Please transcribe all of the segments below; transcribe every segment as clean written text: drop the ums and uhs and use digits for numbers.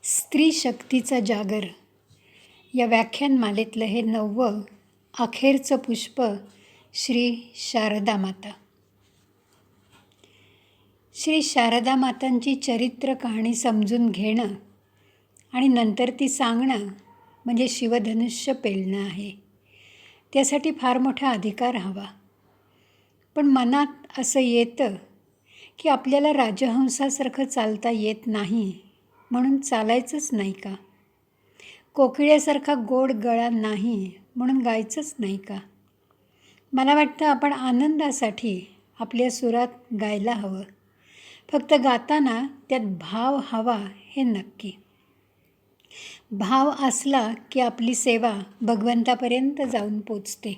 स्त्री शक्तीचा जागर या व्याख्यानमालेतलं हे 9वं अखेरचं पुष्प श्री शारदा माता. श्री शारदा मातांची चरित्र कहाणी समजून घेणं आणि नंतर ती सांगणं म्हणजे शिवधनुष्य पेलणं आहे. त्यासाठी फार मोठा अधिकार हवा. पण मनात असं येतं की आपल्याला राजहंसासारखं चालता येत नाही, म्हणून चालायचंच नाही का? कोकिळेसारखा गोड गळा नाही म्हणून गायचंच नाही का? मला वाटतं आपण आनंदासाठी आपल्या सुरात गायला हवं. फक्त गाताना त्यात भाव हवा हे नक्की. भाव असला की आपली सेवा भगवंतापर्यंत जाऊन पोचते.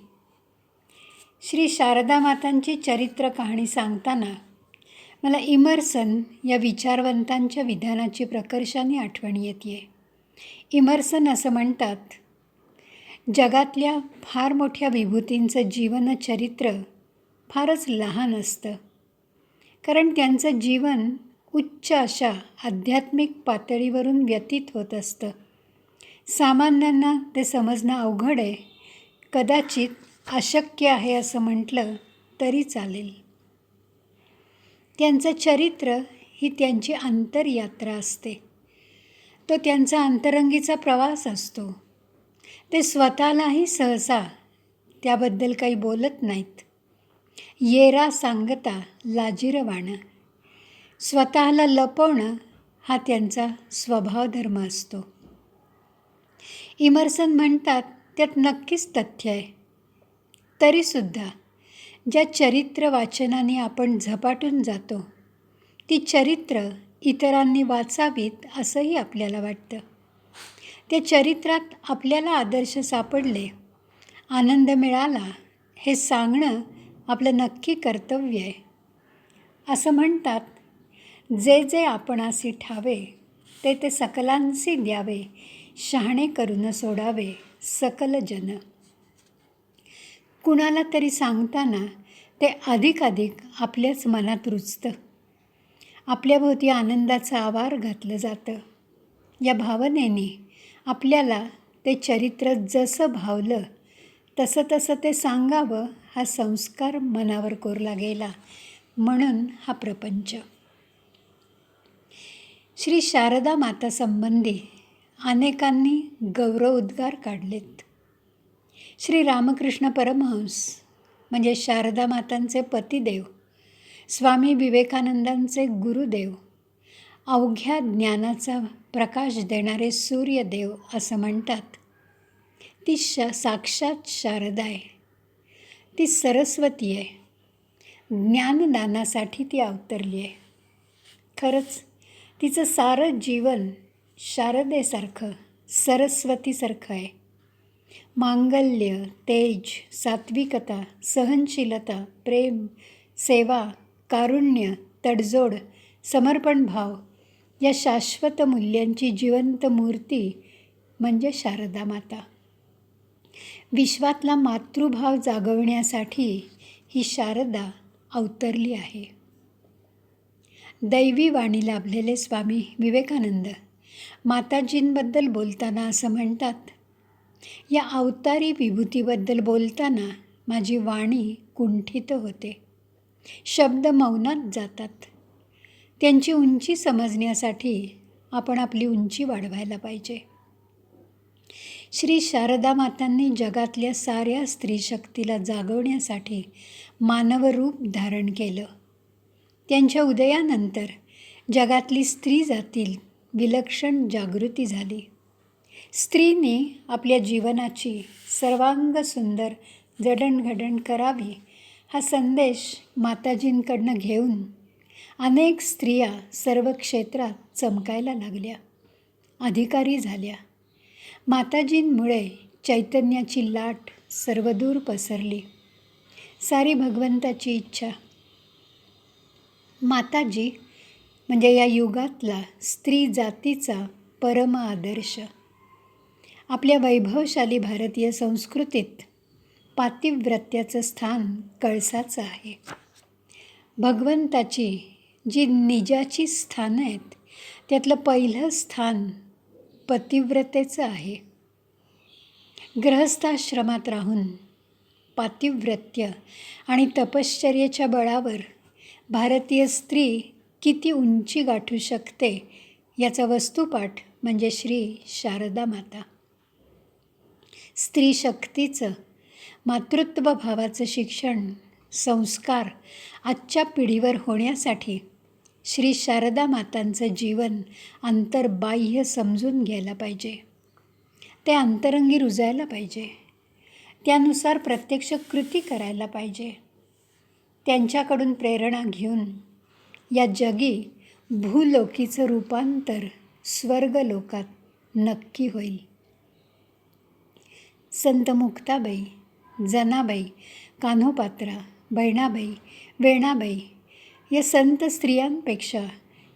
श्री शारदा मातांची चरित्र कहाणी सांगताना मला इमर्सन या विचारवंतांच्या विधानाची प्रकर्षाने आठवण येते. इमर्सन असं म्हणतात, जगातल्या फार मोठ्या विभूतींचं जीवनचरित्र फारच लहान असतं, कारण त्यांचं जीवन उच्च अशा आध्यात्मिक पातळीवरून व्यतीत होत असतं. सामान्यांना ते समजणं अवघड आहे, कदाचित अशक्य आहे असं म्हटलं तरी चालेल. त्यांचं चरित्र ही त्यांची अंतरयात्रा असते. तो त्यांचा अंतरंगीचा प्रवास असतो. ते स्वतःलाही सहसा त्याबद्दल काही बोलत नाहीत. येरा सांगता लाजिरवाणं, स्वतःला लपवणं हा त्यांचा स्वभावधर्म असतो. इमर्सन म्हणतात त्यात नक्कीच तथ्य आहे. तरीसुद्धा ज्या चरित्र वाचनाने आपण झपाटून जातो, ती चरित्र इतरांनी वाचावीत असंही आपल्याला वाटतं. त्या चरित्रात आपल्याला आदर्श सापडले, आनंद मिळाला हे सांगणं आपलं नक्की कर्तव्य आहे. असं म्हणतात, जे जे आपणासी ठावे ते ते सकलांसी द्यावे, शहाणे करून सोडावे सकल जन. कुणाला तरी सांगताना ते अधिकाधिक आपल्याच मनात रुजतं. आपल्याभोवती आनंदाचं आवार घातलं जातं. या भावनेने आपल्याला ते चरित्र जसं भावलं तसं तसं ते सांगावं हा संस्कार मनावर कोरला गेला, म्हणून हा प्रपंच. श्री शारदा माता संबंधी अनेकांनी गौरवोद्गार काढलेत. श्री रामकृष्ण परमहंस म्हणजे शारदा मातांचे पतिदेव, स्वामी विवेकानंदांचे गुरुदेव, अवघ्या ज्ञानाचा प्रकाश देणारे सूर्यदेव असं म्हणतात. ती साक्षात शारदा आहे. ती सरस्वती आहे. ज्ञानदानासाठी ती अवतरली आहे. खरंच तिचं सारं जीवन शारदेसारखं, सरस्वतीसारखं आहे. मांगल्य, तेज, सात्विकता, सहनशीलता, प्रेम, सेवा, कारुण्य, तडजोड, समर्पण भाव या शाश्वत मूल्यांची जिवंत मूर्ती म्हणजे शारदा माता. विश्वातला मातृभाव जागवण्यासाठी ही शारदा अवतरली आहे. दैवी वाणी लाभलेले स्वामी विवेकानंद माताजींबद्दल बोलताना असं म्हणतात, या अवतारी विभूतीबद्दल बोलताना माझी वाणी कुंठित होते. शब्द मौनात जातात. त्यांची उंची समजण्यासाठी आपण आपली उंची वाढवायला पाहिजे. श्री शारदा मातांनी जगातल्या साऱ्या स्त्रीशक्तीला जागवण्यासाठी मानवरूप धारण केलं. त्यांच्या उदयानंतर जगातली स्त्री जातील विलक्षण जागृती झाली. स्त्रीने आपल्या जीवनाची सर्वांग सुंदर जडणघडण करावी हा संदेश माताजींकडनं घेऊन अनेक स्त्रिया सर्व क्षेत्रात चमकायला लागल्या, अधिकारी झाल्या. माताजींमुळे चैतन्याची लाट सर्वदूर पसरली. सारी भगवंताची इच्छा. माताजी म्हणजे या युगातला स्त्री जातीचा परम आदर्श. आपल्या वैभवशाली भारतीय संस्कृतीत पातिव्रत्याचं स्थान कळसाचं आहे. भगवंताची जी निजाची स्थानं आहेत त्यातलं पहिलं स्थान पतिव्रतेचं आहे. गृहस्थाश्रमात राहून पातिव्रत्य आणि तपश्चर्येच्या बळावर भारतीय स्त्री किती उंची गाठू शकते याचा वस्तुपाठ म्हणजे श्री शारदा माता. स्त्री शक्तीचं, मातृत्व भावाचं शिक्षण, संस्कार आजच्या पिढीवर होण्यासाठी श्री शारदा मातांचं जीवन अंतर्बाह्य समजून घ्यायला पाहिजे. ते अंतरंगी रुजायला पाहिजे. त्यानुसार प्रत्यक्ष कृती करायला पाहिजे. त्यांच्याकडून प्रेरणा घेऊन या जगी भूलोकीचं रूपांतर स्वर्गलोकात नक्की होईल. संत मुक्ताबाई, जनाबाई, कान्होपात्रा, बहिणाबाई, वेणाबाई या संत स्त्रियांपेक्षा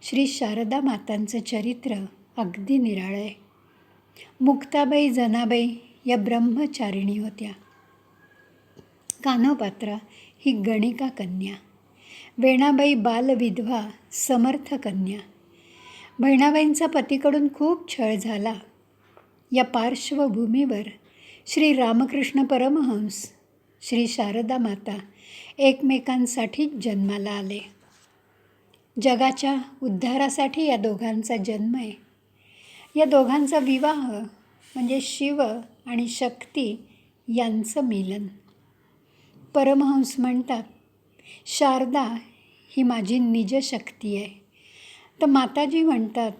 श्री शारदा मातांचं चरित्र अगदी निराळं आहे. मुक्ताबाई, जनाबाई या ब्रह्मचारिणी होत्या. कान्होपात्रा ही गणिका कन्या, वेणाबाई बालविधवा समर्थ कन्या. बहिणाबाईंचा पतीकडून खूप छळ झाला. या पार्श्वभूमीवर श्री रामकृष्ण परमहंस, श्री शारदा माता एकमेकांसाठी जन्माला आले. जगाच्या उद्धारासाठी या दोघांचा जन्म आहे. या दोघांचा विवाह म्हणजे शिव आणि शक्ती यांचं मिलन. परमहंस म्हणतात, शारदा ही माझी निजशक्ती आहे. तर माताजी म्हणतात,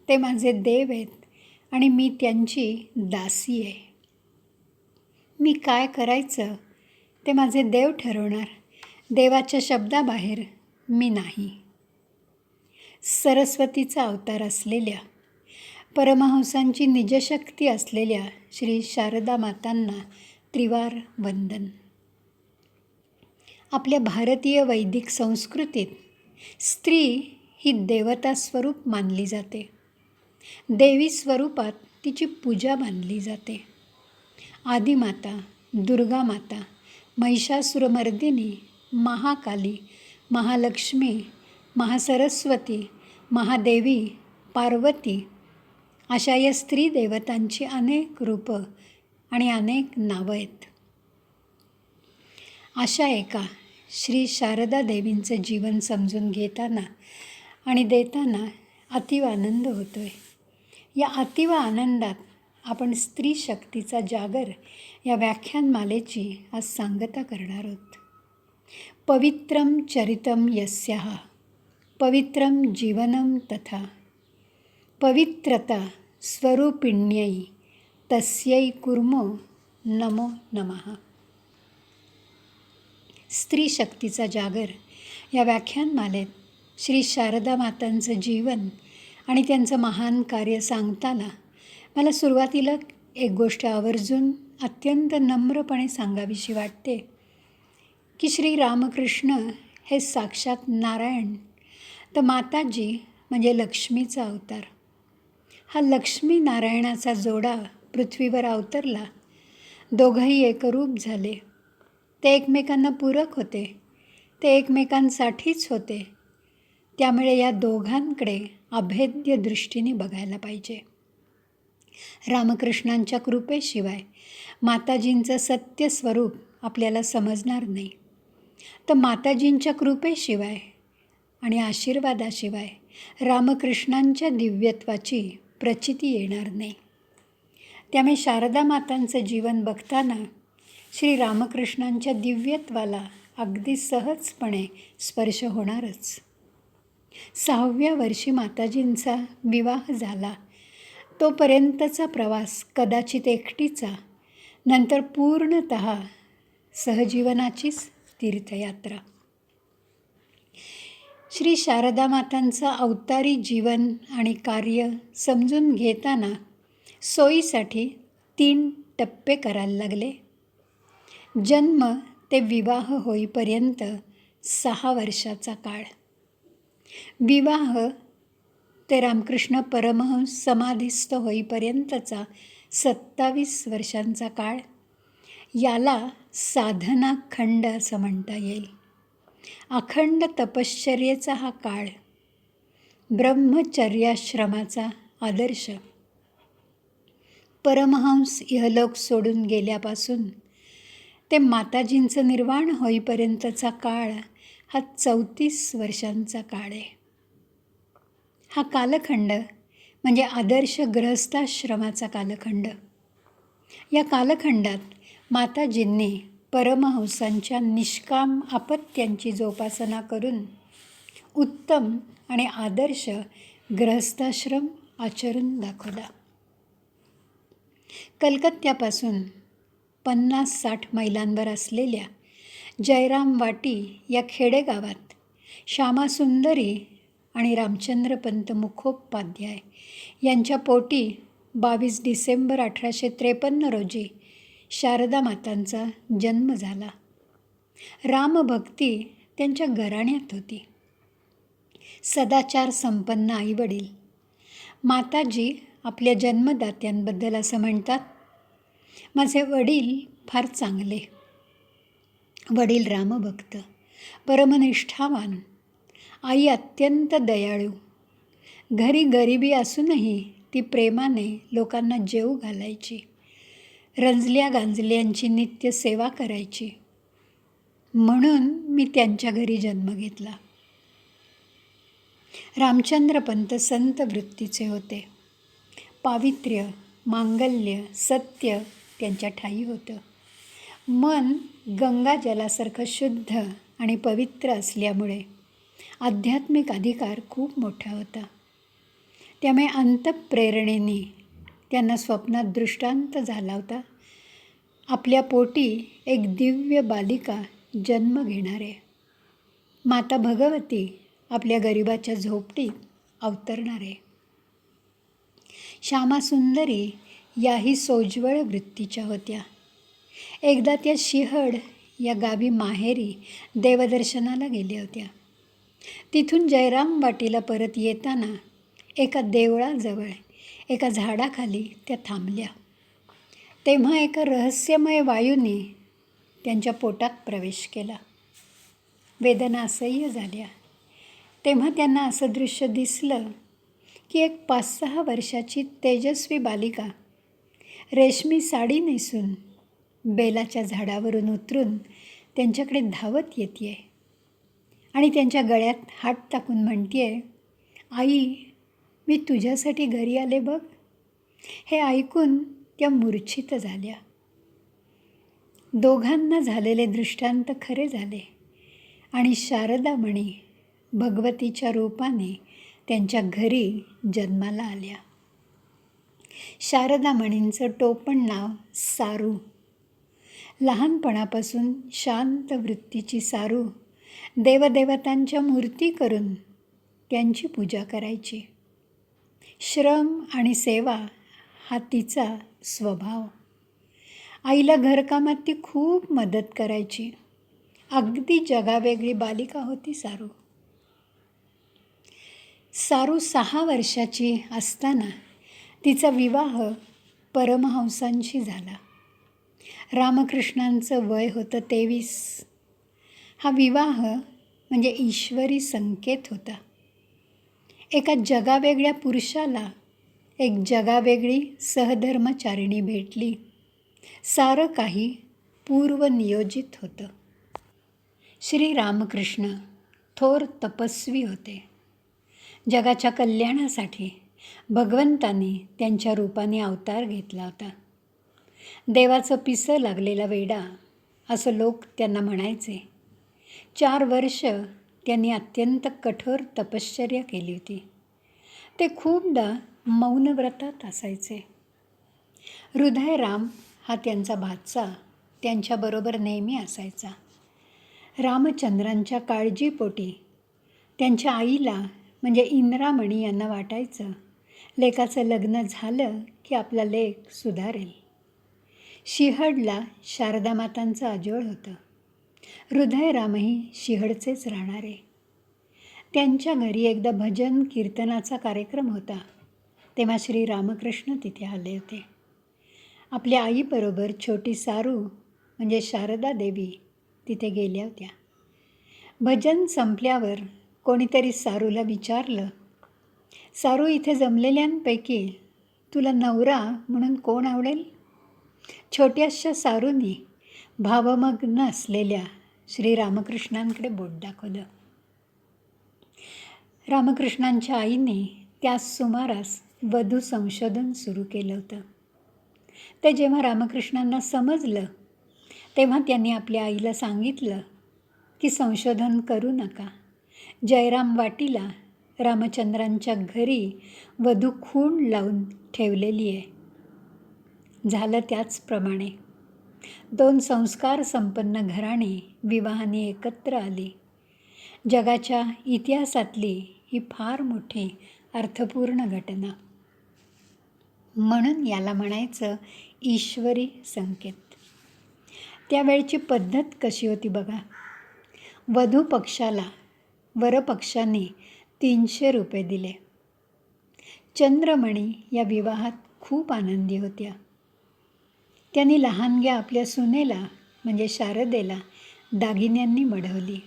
ते माझे देव आहेत आणि मी त्यांची दासी आहे. मी काय करायचं ते माझे देव ठरवणार. देवाच्या शब्दाबाहेर मी नाही. सरस्वतीचा अवतार असलेल्या, परमहंसांची निजशक्ती असलेल्या श्री शारदा मातांना त्रिवार वंदन. आपल्या भारतीय वैदिक संस्कृतीत स्त्री ही देवता स्वरूप मानली जाते. देवी स्वरूपात तिची पूजा मानली जाते. आदिमाता, दुर्गा माता, महिषासुरमर्दिनी, महाकाली, महालक्ष्मी, महासरस्वती, महादेवी, पार्वती अशा या स्त्री देवतांची अनेक रूपं आणि अनेक नावं आहेत. अशा एका श्री शारदा देवींचं जीवन समजून घेताना आणि देताना अतीव आनंद होतो आहे. या अतीव आनंदात आपण स्त्री शक्तीचा जागर या व्याख्यानमालेची आज सांगता करणार आहोत. पवित्रं चरितं यस्याः पवित्रं जीवनं तथा पवित्रता स्वरूपिण्यै तस्यै कुर्मो नमो नमः. स्त्री शक्तीचा जागर या व्याख्यानमालेत श्री शारदा मातांचं जीवन आणि त्यांचं महान कार्य सांगताना मला सुरुवातीला एक गोष्ट आवर्जून अत्यंत नम्रपणे सांगावीशी वाटते की श्री रामकृष्ण हे साक्षात नारायण, तर माताजी म्हणजे लक्ष्मीचा अवतार. हा लक्ष्मी नारायणाचा जोडा पृथ्वीवर अवतरला. दोघंही एकरूप झाले. ते एकमेकांना पूरक होते. ते एकमेकांसाठीच होते. त्यामुळे या दोघांकडे अभेद्य दृष्टीने बघायला पाहिजे. रामकृष्णांच्या कृपेशिवाय माताजींचं सत्य स्वरूप आपल्याला समजणार नाही. तर माताजींच्या कृपेशिवाय आणि आशीर्वादाशिवाय रामकृष्णांच्या दिव्यत्वाची प्रचिती येणार नाही. त्यामुळे शारदा मातांचं जीवन बघताना श्री रामकृष्णांच्या दिव्यत्वाला अगदी सहजपणे स्पर्श होणारच. 6व्या वर्षी माताजींचा विवाह झाला. तोपर्यंतचा प्रवास कदाचित एकटीचा, नंतर पूर्णतः सहजीवनाचीच तीर्थयात्रा. श्री शारदा मातांचं अवतारी जीवन आणि कार्य समजून घेताना सोयीसाठी 3 टप्पे करायला लागले. जन्म ते विवाह होईपर्यंत 6 वर्षाचा काळ. विवाह ते रामकृष्ण परमहंस समाधिस्थ होईपर्यंतचा 27 वर्षांचा काळ. याला साधना खंड असं म्हणता येईल. अखंड तपश्चर्येचा हा काळ, ब्रह्मचर्याश्रमाचा आदर्श. परमहंस इहलोक सोडून गेल्यापासून ते माताजींचं निर्वाण होईपर्यंतचा काळ हा 34 वर्षांचा काळ आहे. हा कालखंड म्हणजे आदर्श गृहस्थाश्रमाचा कालखंड. या कालखंडात माताजींनी परमहंसांच्या निष्काम अपत्यांची जोपासना करून उत्तम आणि आदर्श गृहस्थाश्रम आचरून दाखवला. कलकत्त्यापासून 50-60 मैलांवर असलेल्या जयराम वाटी या खेडेगावात श्यामासुंदरी आणि रामचंद्रपंत मुखोपाध्याय यांच्या पोटी 22 डिसेंबर 1853 रोजी शारदा मातांचा जन्म झाला. रामभक्ती त्यांच्या घराण्यात होती. सदाचार संपन्न आईवडील. माताजी आपल्या जन्मदात्यांबद्दल असं म्हणतात, माझे वडील फार चांगले. वडील रामभक्त, परमनिष्ठावान. आई अत्यंत दयाळू. घरी गरिबी असूनही ती प्रेमाने लोकांना जेवू घालायची. रंजल्या गांजल्यांची नित्य सेवा करायची. म्हणून मी त्यांच्या घरी जन्म घेतला. रामचंद्रपंत संत वृत्तीचे होते. पावित्र्य, मांगल्य, सत्य त्यांच्या ठायी होतं. मन गंगाजलासारखं शुद्ध आणि पवित्र असल्यामुळे आध्यात्मिक अधिकार खूप मोठा होता. त्यामुळे अंतःप्रेरणेने त्यांना स्वप्नात दृष्टांत झाला होता, आपल्या पोटी एक दिव्य बालिका जन्म घेणार आहे. माता भगवती आपल्या गरिबाच्या झोपडीत अवतरणार आहे. श्यामासुंदरी याही सोज्वळ वृत्तीच्या होत्या. एकदा त्या शिहड या गावी माहेरी देवदर्शनाला गेल्या होत्या. तिथून जयराम वाटीला परत येताना एका देवळाजवळ एका झाडाखाली त्या थांबल्या. तेव्हा एका रहस्यमय वायूने त्यांच्या पोटात प्रवेश केला. वेदना असह्य झाल्या. तेव्हा त्यांना असं दृश्य दिसलं की एक 5-6 वर्षाची तेजस्वी बालिका रेशमी साडी नेसून बेलाच्या झाडावरून उतरून त्यांच्याकडे धावत येते आणि त्यांच्या गळ्यात हात टाकून म्हणते, आई, मी तुझ्यासाठी घरी आले बघ. हे ऐकून त्या मूर्छित झाल्या. दोघांना झालेले दृष्टांत खरे झाले आणि शारदामणी भगवतीच्या रूपाने त्यांच्या घरी जन्माला आल्या. शारदामणींचं टोपण नाव सारू. लहानपणापासून शांत वृत्तीची सारू देवदेवतांच्या मूर्ती करून त्यांची पूजा करायची. श्रम आणि सेवा हा तिचा स्वभाव. आईला घरकामात ती खूप मदत करायची. अगदी जगावेगळी बालिका होती सारू. सारू 6 वर्षाची असताना तिचा विवाह परमहंसांशी झाला. रामकृष्णांचं वय होतं 23. हा विवाह म्हणजे ईश्वरी संकेत होता. एका जगावेगळ्या पुरुषाला एक जगावेगळी सहधर्मचारिणी भेटली. सारं काही पूर्वनियोजित होतं. श्री रामकृष्ण थोर तपस्वी होते. जगाच्या कल्याणासाठी भगवंताने त्यांच्या रूपाने अवतार घेतला होता. देवाचं पिसं लागलेला वेडा असं लोक त्यांना म्हणायचे. 4 वर्ष त्यांनी अत्यंत कठोर तपश्चर्या केली होती. ते खूपदा मौनव्रतात असायचे. हृदयराम हा त्यांचा भाचा त्यांच्याबरोबर नेहमी असायचा. रामचंद्रांच्या काळजीपोटी त्यांच्या आईला म्हणजे इंद्रामणी यांना वाटायचं, लेकाचं लग्न झालं की आपला लेक सुधारेल. शिहडला शारदामातांचं आजोळ होतं. हृदयरामही शिहडचेच राहणारे. त्यांच्या घरी एकदा भजन कीर्तनाचा कार्यक्रम होता. तेव्हा श्री रामकृष्ण तिथे आले होते. आपल्या आईबरोबर छोटी सारू म्हणजे शारदा देवी तिथे गेल्या होत्या. भजन संपल्यावर कोणीतरी सारूला विचारलं, सारू, इथे जमलेल्यांपैकी तुला नवरा म्हणून कोण आवडेल? छोट्याशा सारूनी भावमग्न असलेल्या श्रीरामकृष्णांकडे बोट दाखवलं. रामकृष्णांच्या आईने त्याच सुमारास वधू संशोधन सुरू केलं होतं. ते जेव्हा रामकृष्णांना समजलं तेव्हा त्यांनी आपल्या आईला सांगितलं की संशोधन करू नका. जयराम वाटीला रामचंद्रांच्या घरी वधू खूण लावून ठेवलेली आहे. झालं त्याचप्रमाणे 2 संस्कार संपन्न घराणी विवाहाने एकत्र आली. जगाच्या इतिहासातली ही फार मोठी अर्थपूर्ण घटना. म्हणून याला म्हणायचं ईश्वरी संकेत. त्यावेळची पद्धत कशी होती बघा. वधू पक्षाला वरपक्षाने 300 रुपये दिले. चंद्रमणी या विवाहात खूप आनंदी होत्या. त्यांनी लहानग्या आपल्या सुनेला म्हणजे शारदेला दागिन्यांनी मढवली.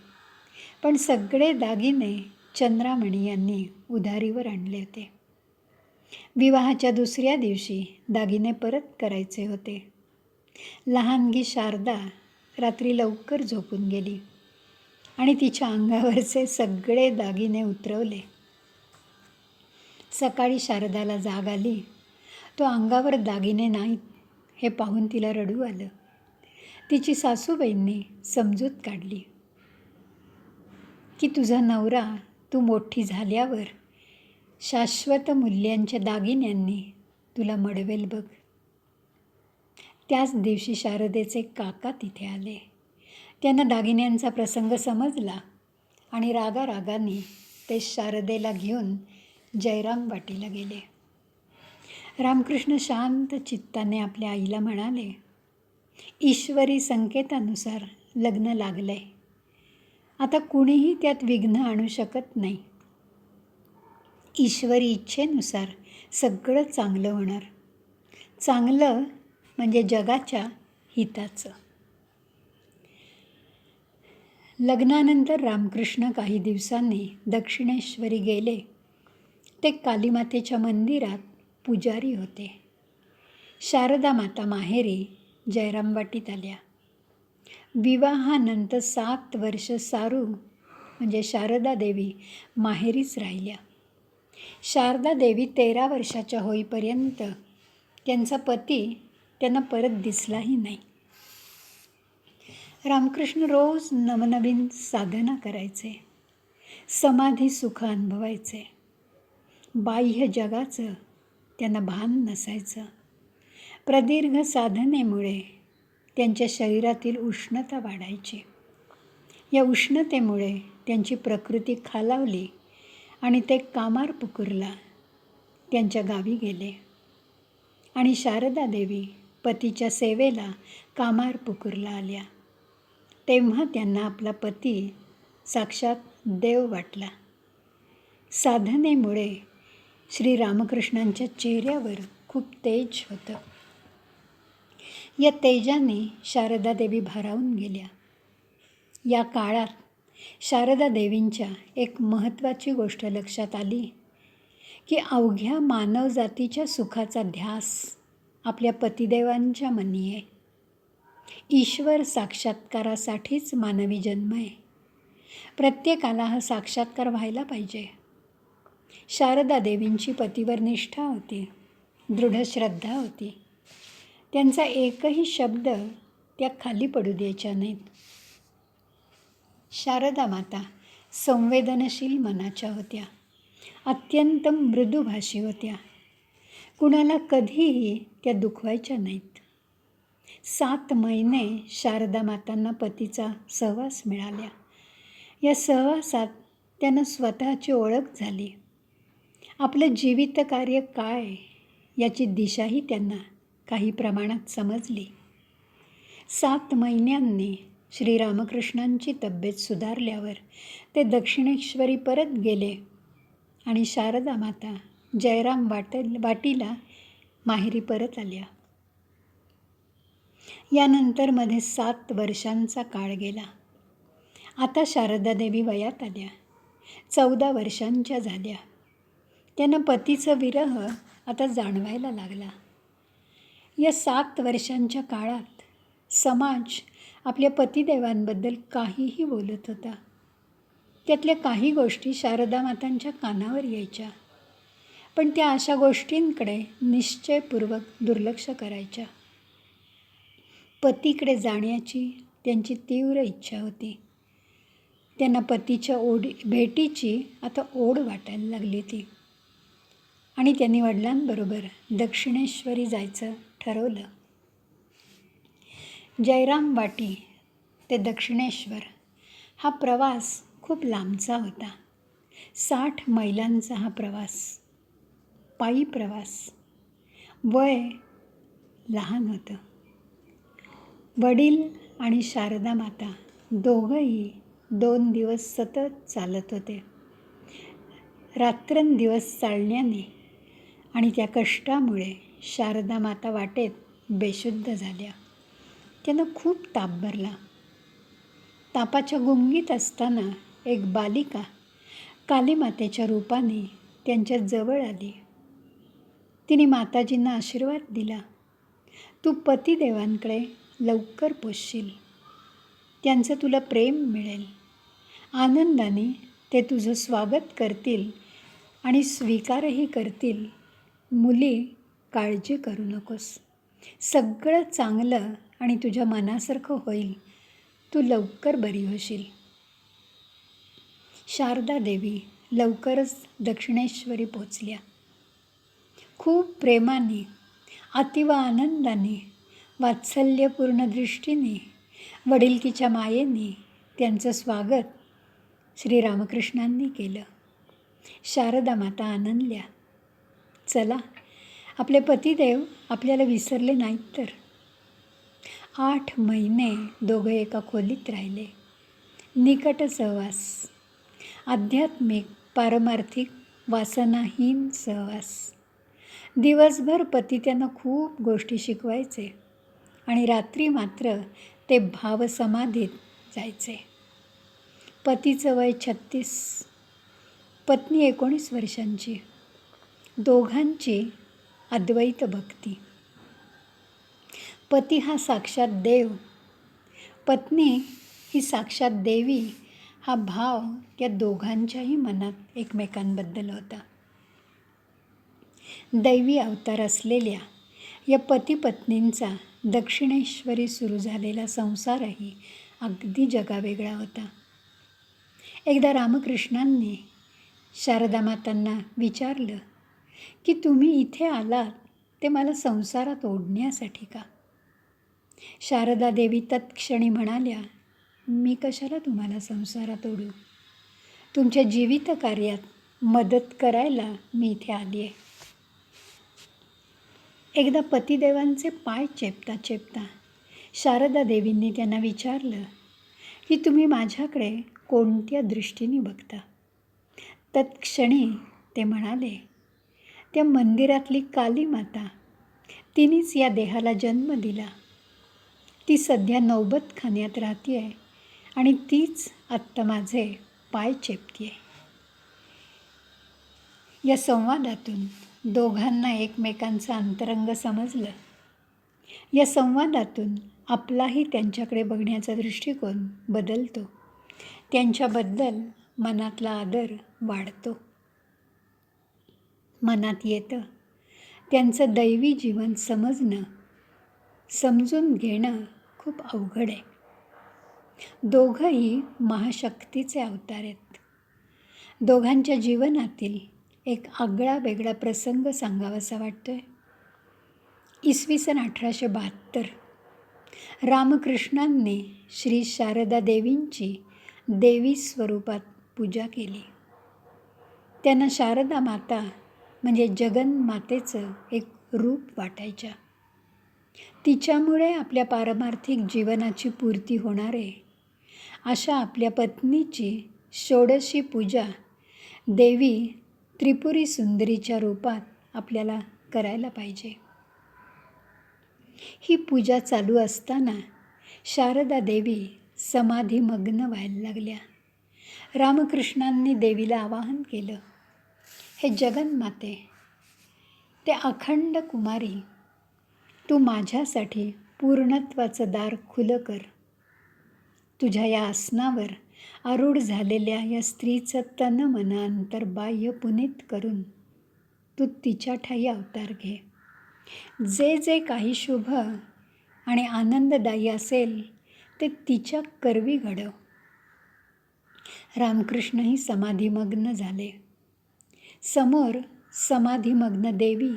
पण सगळे दागिने चंद्रामणी यांनी उधारीवर आणले होते. विवाहाच्या दुसऱ्या दिवशी दागिने परत करायचे होते. लहानगी शारदा रात्री लवकर झोपून गेली आणि तिच्या अंगावरचे सगळे दागिने उतरवले. सकाळी शारदाला जाग आली. तो अंगावर दागिने नाहीत हे पाहून तिला रडू आलं. तिची सासूबाईंनी समजूत काढली की तुझा नवरा तू मोठी झाल्यावर शाश्वत मूल्यांच्या दागिन्यांनी तुला मडवेल बघ. त्याच दिवशी शारदेचे काका तिथे आले. त्यांना दागिन्यांचा प्रसंग समजला आणि रागारागाने ते शारदेला घेऊन जयराम वाटीला गेले. रामकृष्ण शांत चित्ताने आपल्या आईला म्हणाले, ईश्वरी संकेतानुसार लग्न लागलंय. आता कुणीही त्यात विघ्न आणू शकत नाही. ईश्वरी इच्छेनुसार सगळं चांगलं होणार. चांगलं म्हणजे जगाच्या हिताचं. लग्नानंतर रामकृष्ण काही दिवसांनी दक्षिणेश्वरी गेले. ते कालीमातेच्या मंदिरात पुजारी होते. शारदा माता माहेरी जयराम वाटीत आल्या. विवाहानंतर 7 वर्ष सारू म्हणजे शारदा देवी माहेरीच राहिल्या. शारदा देवी 13 वर्षाच्या होईपर्यंत त्यांचा पती त्यांना परत दिसलाही नाही. रामकृष्ण रोज नवनवीन साधना करायचे. समाधी सुख अनुभवायचे. बाह्य जगाचं त्यांना भान नसायचं. प्रदीर्घ साधनेमुळे त्यांच्या शरीरातील उष्णता वाढायची. या उष्णतेमुळे त्यांची प्रकृती खालावली आणि ते कामारपुकुरला त्यांच्या गावी गेले. आणि शारदा देवी पतीच्या सेवेला कामारपुकुरला आल्या. तेव्हा त्यांना आपला पती साक्षात देव वाटला. साधनेमुळे श्रीरामकृष्णांच्या चेहऱ्यावर खूप तेज होतं. या तेजाने शारदा देवी भारावून गेल्या. या काळात शारदा देवींच्या एक महत्त्वाची गोष्ट लक्षात आली की अवघ्या मानवजातीच्या सुखाचा ध्यास आपल्या पतिदेवांच्या मनी आहे. ईश्वर साक्षात्कारासाठीच मानवी जन्म आहे. प्रत्येकाला हा साक्षात्कार व्हायला पाहिजे. शारदा देवींची पतीवर निष्ठा होती. दृढ श्रद्धा होती. त्यांचा एकही शब्द त्या खाली पडू द्यायच्या नाहीत. शारदा माता संवेदनशील मनाच्या होत्या. अत्यंत मृदुभाषी होत्या. कुणाला कधीही त्या दुखवायच्या नाहीत. 7 महिने शारदा मातांना पतीचा सहवास मिळाला. या सहवासात त्यांना स्वतःची ओळख झाली. आपलं जीवित कार्य काय याची दिशाही त्यांना काही प्रमाणात समजली. 7 महिन्यांनी श्रीरामकृष्णांची तब्येत सुधारल्यावर ते दक्षिणेश्वरी परत गेले आणि शारदा माता जयराम वाटीला माहेरी परत आल्या. यानंतर मध्ये 7 वर्षांचा काळ गेला. आता शारदा देवी वयात आल्या. 14 वर्षांच्या झाल्या. त्यांना पतीचा विरह आता जाणवायला लागला. या 7 वर्षांच्या काळात समाज आपल्या पतिदेवांबद्दल काहीही बोलत होता. त्यातल्या काही गोष्टी शारदा मातांच्या कानावर यायच्या, पण त्या अशा गोष्टींकडे निश्चयपूर्वक दुर्लक्ष करायच्या. पतीकडे जाण्याची त्यांची तीव्र इच्छा होती. त्यांना पतीच्या भेटीची आता ओढ वाटायला लागली ती, आणि त्यांनी वडिलांबरोबर दक्षिणेश्वरी जायचं ठरवलं. जयराम वाटी ते दक्षिणेश्वर हा प्रवास खूप लांबचा होता. 60 मैलांचा हा प्रवास, पायी प्रवास. वय लहान होतं. वडील आणि शारदा माता दोघंही 2 दिवस सतत चालत होते. रात्रंदिवस चालण्याने आणि त्या कष्टामुळे शारदा माता वाटेत बेशुद्ध झाल्या. त्यांना खूप ताप भरला. तापाच्या गुंगीत असताना एक बालिका कालीमातेच्या रूपाने त्यांच्या जवळ आली. तिने माताजींना आशीर्वाद दिला, तू पतिदेवांकडे लवकर पोचशील, त्यांचं तुला प्रेम मिळेल, आनंदाने ते तुझं स्वागत करतील आणि स्वीकारही करतील. मुली, काळजी करू नकोस, सगळं चांगलं आणि तुझ्या मनासारखं होईल, तू लवकर बरी होशील. शारदा देवी लवकरच दक्षिणेश्वरी पोचल्या. खूप प्रेमाने, अतीव आनंदाने, वात्सल्यपूर्ण दृष्टीने, वडिलकीच्या मायेने त्यांचं स्वागत श्रीरामकृष्णांनी केलं. शारदा माता आनंदल्या. चला, आपले पतिदेव आपल्याला विसरले नाहीत तर. 8 महिने दोघं एका खोलीत राहिले. निकट सहवास, आध्यात्मिक पारमार्थिक वासनाहीन सहवास. दिवसभर पती त्यांना खूप गोष्टी शिकवायचे आणि रात्री मात्र ते भावसमाधीत जायचे. पतीचं वय 36, पत्नी 19 वर्षांची. दोघांची अद्वैत भक्ती. पती हा साक्षात देव, पत्नी ही साक्षात देवी, हा भाव त्या दोघांच्याही मनात एकमेकांबद्दल होता. दैवी अवतार असलेल्या या पती-पत्नींचा दक्षिणेश्वरी सुरू झालेला संसारही अगदी जगावेगळा होता. एकदा रामकृष्णांनी शारदा मातांना विचारलं की तुम्ही इथे आलात ते मला संसारात ओढण्यासाठी का? शारदा देवी तत्क्षणी म्हणाल्या, मी कशाला तुम्हाला संसारात ओढू? तुमच्या जीवित कार्यात मदत करायला मी इथे आली आहे. एकदा पतिदेवांचे पाय चेपता चेपता शारदा देवींनी त्यांना विचारलं की तुम्ही माझ्याकडे कोणत्या दृष्टीने बघता? तत्क्षणी ते म्हणाले, त्या मंदिरातली काली माता, तिनेच या देहाला जन्म दिला. ती सध्या नौबतखान्यात राहते आणि तीच आत्ता माझे पाय चेपते. या संवादातून दोघांना एकमेकांचं अंतरंग समजलं. या संवादातून आपलाही त्यांच्याकडे बघण्याचा दृष्टिकोन बदलतो. त्यांच्याबद्दल मनातला आदर वाढतो. मनात येतं त्यांचं दैवी जीवन समजून घेणं खूप अवघड आहे. दोघंही महाशक्तीचे अवतार आहेत. दोघांच्या जीवनातील एक आगळा वेगळा प्रसंग सांगावासा वाटतोय. इसवी सन 1872 रामकृष्णांनी श्री शारदा देवींची देवी स्वरूपात पूजा केली. त्यांना शारदा माता म्हणजे जगन्मातेचं एक रूप वाटायच्या. तिच्यामुळे आपल्या पारमार्थिक जीवनाची पूर्ती होणार आहे, अशा आपल्या पत्नीची षोडशी पूजा देवी त्रिपुरी सुंदरीच्या रूपात आपल्याला करायला पाहिजे. ही पूजा चालू असताना शारदा देवी समाधीमग्न व्हायला लागल्या. रामकृष्णांनी देवीला आवाहन केलं, हे जगन्माते, ते अखंड कुमारी, तू माझ्यासाठी पूर्णत्वाचं दार खुलं कर. तुझ्या या आसनावर आरूढ झालेल्या या स्त्रीचं तन मन अंतर्बाह्य पुनीत करून तू तिच्या ठायी अवतार घे. जे जे काही शुभ आणि आनंददायी असेल ते तिच्या करवी घडव. रामकृष्णही समाधीमग्न झाले. समोर समाधीमग्न देवी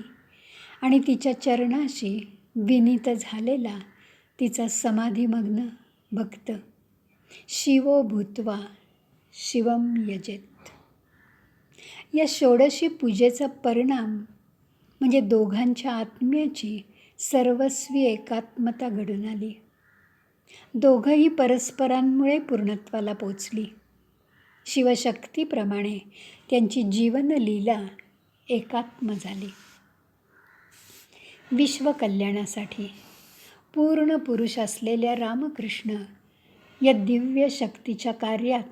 आणि तिच्या चरणाशी विनीत झालेला तिचा समाधीमग्न भक्त. शिवो भूत्वा शिवम यजेत. या षोडशी पूजेचा परिणाम म्हणजे दोघांच्या आत्म्याची सर्वस्वी एकात्मता घडून आली. दोघंही परस्परांमुळे पूर्णत्वाला पोचली. शिवशक्तीप्रमाणे त्यांची जीवनलीला एकात्म झाली. विश्वकल्याणासाठी पूर्ण पुरुष असलेल्या रामकृष्ण या दिव्य शक्तीच्या कार्यात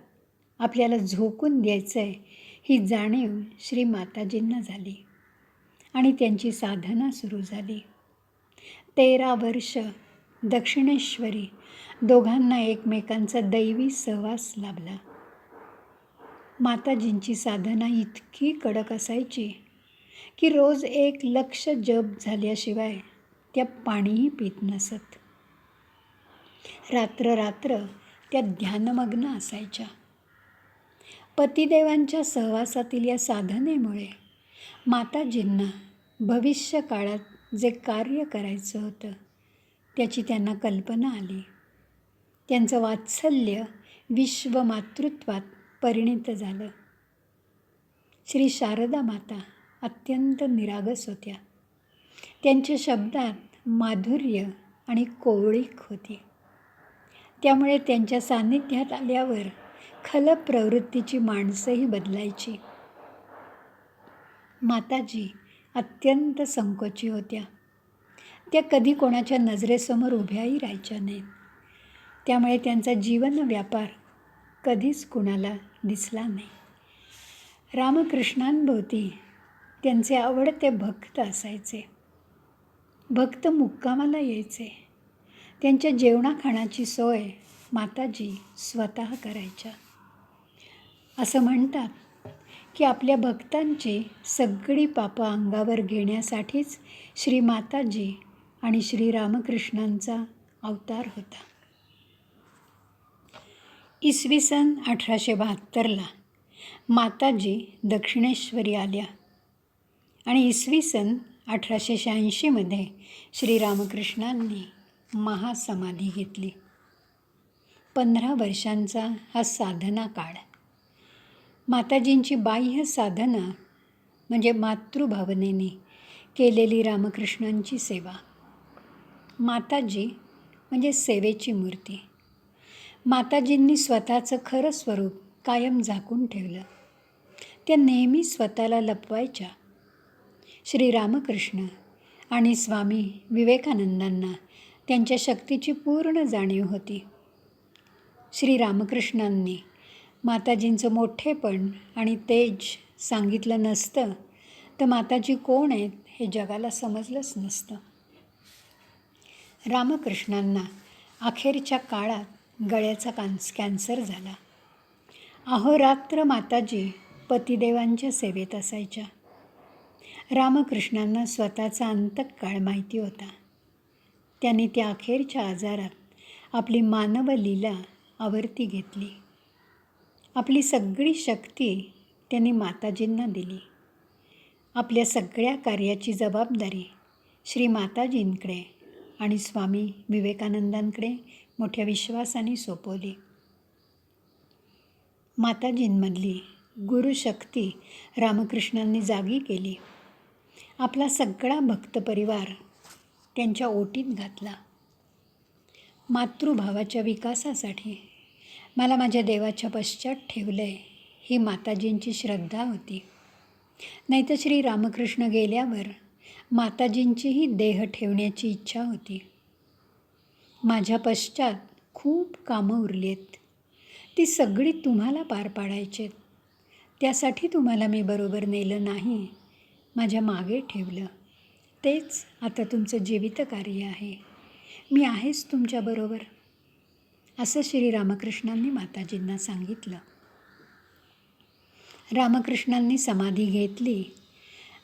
आपल्याला झोकून द्यायचं आहे ही जाणीव श्री माताजींना झाली आणि त्यांची साधना सुरू झाली. 13 वर्ष दक्षिणेश्वरी दोघांना एकमेकांचा दैवी सहवास लाभला. माताजींची साधना इतकी कडक असायची की रोज 1 लक्ष जप झाल्याशिवाय त्या पाणीही पित नसत. रात्र त्या ध्यानमग्न असायच्या. पतिदेवांच्या सहवासातील या साधनेमुळे माताजींना भविष्य काळात जे कार्य करायचं होतं त्याची त्यांना कल्पना आली. त्यांचं वात्सल्य विश्वमातृत्वात परिणित झालं. श्री शारदा माता अत्यंत निरागस होत्या. त्यांच्या शब्दात माधुर्य आणि कोवळीक होती. त्यामुळे त्यांच्या सान्निध्यात आल्यावर खल प्रवृत्तीची माणसंही बदलायची. माताजी अत्यंत संकोची होत्या. त्या कधी कोणाच्या नजरेसमोर उभ्याही राहायच्या नाहीत. त्यामुळे त्यांचा जीवन व्यापार कधीच कुणाला दिसला नाही. रामकृष्णांभोवती त्यांचे आवडते भक्त असायचे. भक्त मुक्कामाला यायचे. त्यांच्या जेवणाखाण्याची सोय माताजी स्वतः करायच्या. असं म्हणतात की आपल्या भक्तांची सगळी पापं अंगावर घेण्यासाठीच श्री माताजी आणि श्री रामकृष्णांचा अवतार होता. इसवी सन 1872ला माताजी दक्षिणेश्वरी आल्या आणि इसवी सन 1886मध्ये श्रीरामकृष्णांनी महासमाधी घेतली. 15 वर्षांचा हा साधना काळ. माताजींची बाह्य साधना म्हणजे मातृभावनेने केलेली रामकृष्णांची सेवा. माताजी म्हणजे सेवेची मूर्ती. माताजींनी स्वतःचं खरं स्वरूप कायम झाकून ठेवलं. त्या नेहमी स्वतःला लपवायच्या. श्री रामकृष्ण आणि स्वामी विवेकानंदांना त्यांच्या शक्तीची पूर्ण जाणीव होती. श्री रामकृष्णांनी माताजींचं मोठेपण आणि तेज सांगितलं नसतं तर माताजी कोण आहेत हे जगाला समजलंच नसतं. रामकृष्णांना अखेरच्या काळात गळ्याचा कॅन्सर झाला. अहोरात्र माताजी पतिदेवांच्या सेवेत असायच्या. रामकृष्णांना स्वतःचा अंतकाळ माहिती होता. त्यांनी त्या अखेरच्या आजारात आपली मानव लीला आवर्ती घेतली. आपली सगळी शक्ती त्यांनी माताजींना दिली. आपल्या सगळ्या कार्याची जबाबदारी श्री माताजींकडे आणि स्वामी विवेकानंदांकडे मोठ्या विश्वासाने सोपवली. माताजींमधली गुरुशक्ती रामकृष्णांनी जागी केली. आपला सगळा भक्तपरिवार त्यांच्या ओटीत घातला. मातृभावाच्या विकासासाठी मला माझ्या देवाच्या पश्चात ठेवलं आहे ही माताजींची श्रद्धा होती. नाहीतर श्री रामकृष्ण गेल्यावर माताजींचीही देह ठेवण्याची इच्छा होती. माझ्या पश्चात खूप कामं उरली आहेत. ती सगळी तुम्हाला पार पाडायची आहेत. त्यासाठी तुम्हाला मी बरोबर नेलं नाही, माझ्या मागे ठेवलं तेच आता तुमचं जीवित कार्य आहे. मी आहेच तुमच्याबरोबर, असं श्री रामकृष्णांनी माताजींना सांगितलं. रामकृष्णांनी समाधी घेतली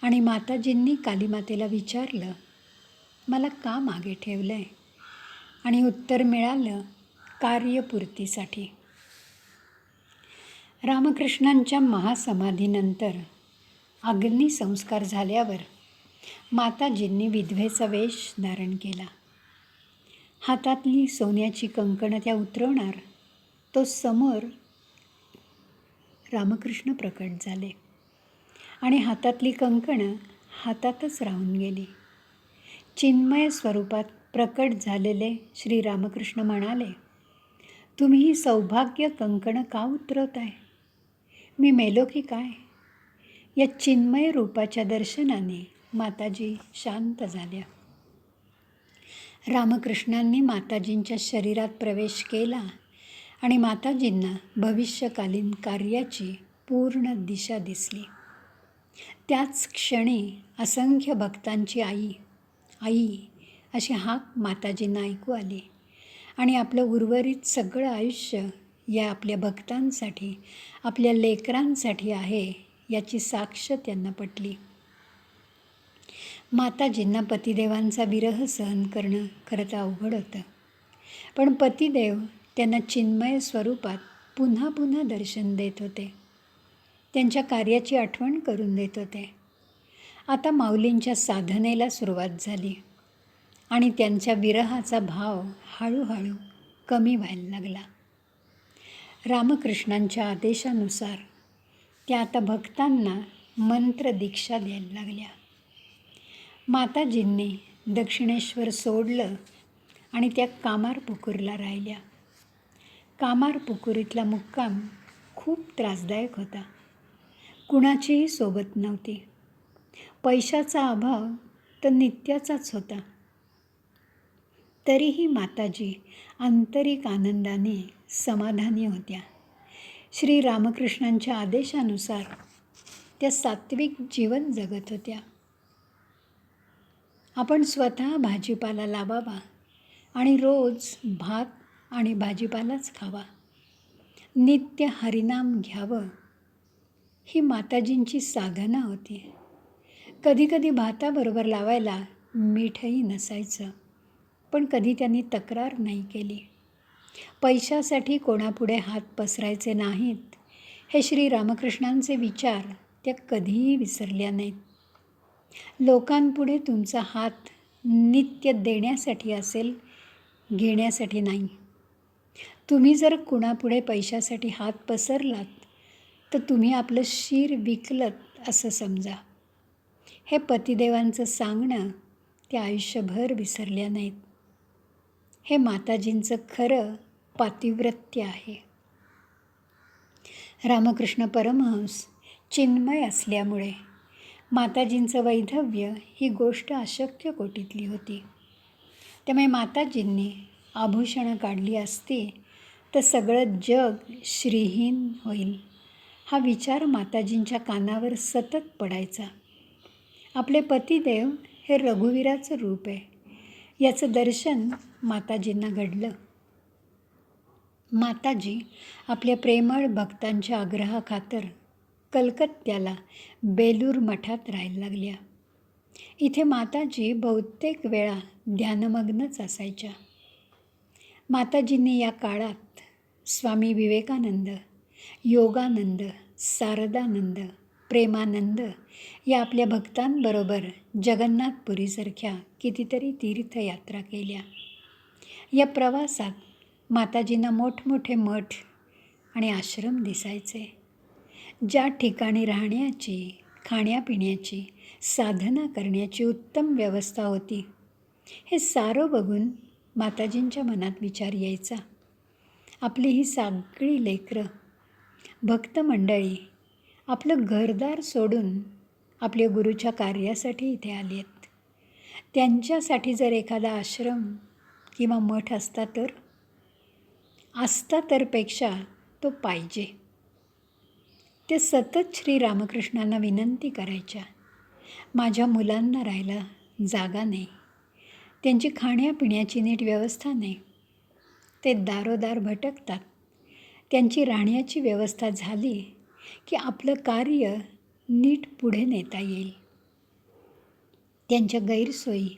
आणि माताजींनी कालीमातेला विचारलं, मला का मागे ठेवलं आहे? आणि उत्तर मिळालं, कार्यपूर्तीसाठी. रामकृष्णांच्या महासमाधीनंतर अग्निसंस्कार झाल्यावर माताजींनी विधवेचा वेश धारण केला. हातातली सोन्याची कंकणं त्या उतरवणार तो समोर रामकृष्ण प्रकट झाले आणि हातातली कंकणं हातातच राहून गेली. चिन्मय स्वरूपात प्रकट झालेले श्री रामकृष्ण म्हणाले, तुम्ही ही सौभाग्य कंकणं का उतरवताय? मी मेलो की काय? या चिन्मय रूपाच्या दर्शनाने माताजी शांत झाल्या. रामकृष्णांनी माताजींच्या शरीरात प्रवेश केला आणि माताजींना भविष्यकालीन कार्याची पूर्ण दिशा दिसली. त्याच क्षणी असंख्य भक्तांची आई आई अशी हाक माताजींना ऐकू आली आणि आपलं उर्वरित सगळं आयुष्य या आपल्या भक्तांसाठी, आपल्या लेकरांसाठी आहे याची साक्ष त्यांना पटली. माताजींना पतिदेवांचा विरह सहन करणं खरं तर अवघड होतं, पण पतिदेव त्यांना चिन्मय स्वरूपात पुन्हा पुन्हा दर्शन देत होते, त्यांच्या कार्याची आठवण करून देत होते. आता माऊलींच्या साधनेला सुरुवात झाली आणि त्यांच्या विरहाचा भाव हळूहळू कमी व्हायला लागला. रामकृष्णांच्या आदेशानुसार त्या आता भक्तांना मंत्र दीक्षा द्यायला लागल्या. माताजींनी दक्षिणेश्वर सोडलं आणि त्या कामारपुकूरला राहिल्या. कामारपुकूर इथला मुक्काम खूप त्रासदायक होता. कुणाचीही सोबत नव्हती. पैशाचा अभाव तर नित्याचाच होता. तरीही माताजी आंतरिक आनंदाने समाधानी होत्या. श्री रामकृष्णांच्या आदेशानुसार त्या सात्विक जीवन जगत होत्या. आपण स्वतः भाजीपाला लावावा आणि रोज भात आणि भाजीपालाच खावा. नित्य हरिनाम घ्यावं ही माताजींची साधना होती. कधीकधी भाताबरोबर लावायला मीठही नसायचं, पण कधी त्यांनी तक्रार नाही केली. पैशासाठी कोणापुढे हात पसरायचे नाहीत हे श्री रामकृष्णांचे विचार त्या कधीही विसरल्या नाहीत. लोकांपुढे तुमचा हात नित्य देण्यासाठी असेल, घेण्यासाठी नाही. तुम्ही जर कुणापुढे पैशासाठी हात पसरलात तर तुम्ही आपलं शीर विकलत असं समजा. हे पतिदेवांचं सांगणं त्या आयुष्यभर विसरल्या नाहीत. हे माताजींचं खरं पातिव्रत्य आहे. रामकृष्ण परमहंस चिन्मय असल्यामुळे माताजींचं वैधव्य ही गोष्ट अशक्य कोटीतली होती. त्यामुळे माताजींनी आभूषणं काढली असती तर सगळं जग श्रीहीन होईल हा विचार माताजींच्या कानावर सतत पडायचा. आपले पतिदेव हे रघुवीराचं रूप आहे याचं दर्शन माताजींना घडलं. माताजी आपल्या प्रेमळ भक्तांच्या आग्रहाखातर कलकत्त्याला बेलूर मठात राहायला लागल्या. इथे माताजी बहुतेक वेळा ध्यानमग्नच असायच्या. माताजींनी या काळात स्वामी विवेकानंद, योगानंद, शारदानंद, प्रेमानंद या आपल्या भक्तांबरोबर जगन्नाथपुरीसारख्या कितीतरी तीर्थयात्रा केल्या. या प्रवासात माताजींना मोठमोठे मठ आणि आश्रम दिसायचे. ज्या ठिकाणी राहण्याची, खाण्यापिण्याची, साधना करण्याची उत्तम व्यवस्था होती, हे सारं बघून माताजींच्या मनात विचार यायचा, आपली ही सगळी लेकरं, भक्त मंडळी आपलं घरदार सोडून आपल्या गुरुच्या कार्यासाठी इथे आली आहेत. त्यांच्यासाठी जर एखादा आश्रम किंवा मठ असता तर पेक्षा तो पाहिजे. ते सतत श्री रामकृष्णांना विनंती करायच्या, माझ्या मुलांना राहायला जागा नाही, त्यांची खाण्यापिण्याची नीट व्यवस्था नाही. ते दारोदार भटकतात. त्यांची राहण्याची व्यवस्था झाली की आपलं कार्य नीट पुढे नेता येईल. त्यांच्या गैरसोयी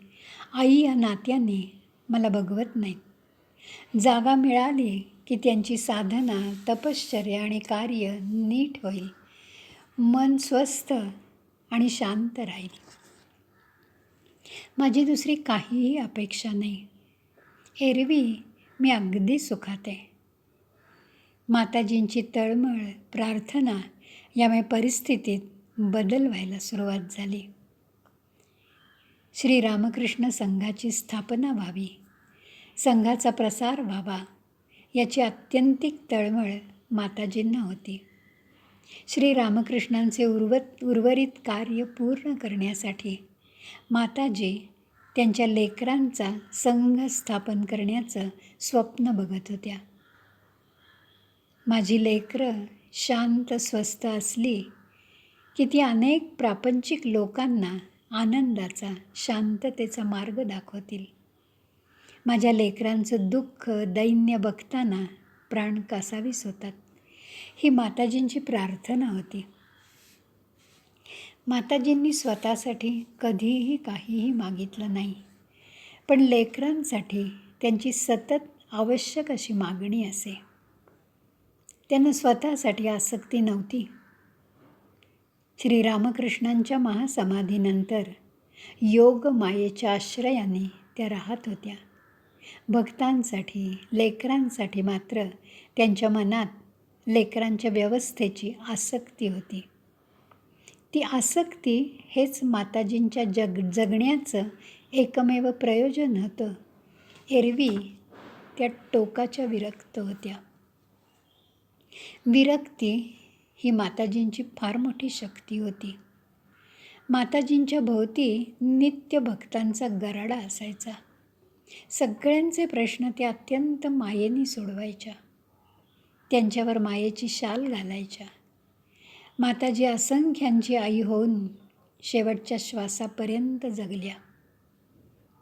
आई या नात्याने मला बघवत नाहीत. जागा मिळाली की त्यांची साधना, तपश्चर्या आणि कार्य नीट होईल. मन स्वस्थ आणि शांत राहील. माझी दुसरी काहीही अपेक्षा नाही. एरवी मी अगदी सुखात आहे. माताजींची तळमळ, प्रार्थना यामुळे परिस्थितीत बदल व्हायला सुरुवात झाली. श्री रामकृष्ण संघाची स्थापना व्हावी, संघाचा प्रसार व्हावा याची आत्यंतिक तळमळ माताजींना होती. श्री रामकृष्णांचे उर्वरित कार्य पूर्ण करण्यासाठी माताजी त्यांच्या लेकरांचा संघ स्थापन करण्याचं स्वप्न बघत होत्या. माझी लेकरं शांत स्वस्थ असली की ती अनेक प्रापंचिक लोकांना आनंदाचा, शांततेचा मार्ग दाखवतील. माझ्या लेकरांचं दुःख, दैन्य बघताना प्राण कासावीस होतात. ही माताजींची प्रार्थना होती. माताजींनी स्वतःसाठी कधीही काहीही मागितलं नाही, पण लेकरांसाठी त्यांची सतत आवश्यक अशी मागणी असे. त्यांना स्वतःसाठी आसक्ती नव्हती. श्री रामकृष्णांच्या महासमाधीनंतर योग मायेच्या आश्रयाने त्या राहत होत्या. भक्तांसाठी, लेकरांसाठी मात्र त्यांच्या मनात लेकरांच्या व्यवस्थेची आसक्ती होती. ती आसक्ती हेच माताजींच्या जगण्याचं एकमेव प्रयोजन होतं. एरवी त्या टोकाच्या विरक्त होत्या. विरक्ती ही माताजींची फार मोठी शक्ती होती. माताजींच्या भोवती नित्य भक्तांचा गराडा असायचा. सगळ्यांचे प्रश्न त्या अत्यंत मायेने सोडवायच्या. त्यांच्यावर मायेची शाल घालायच्या. माताजी असंख्यांची आई होऊन शेवटच्या श्वासापर्यंत जगल्या.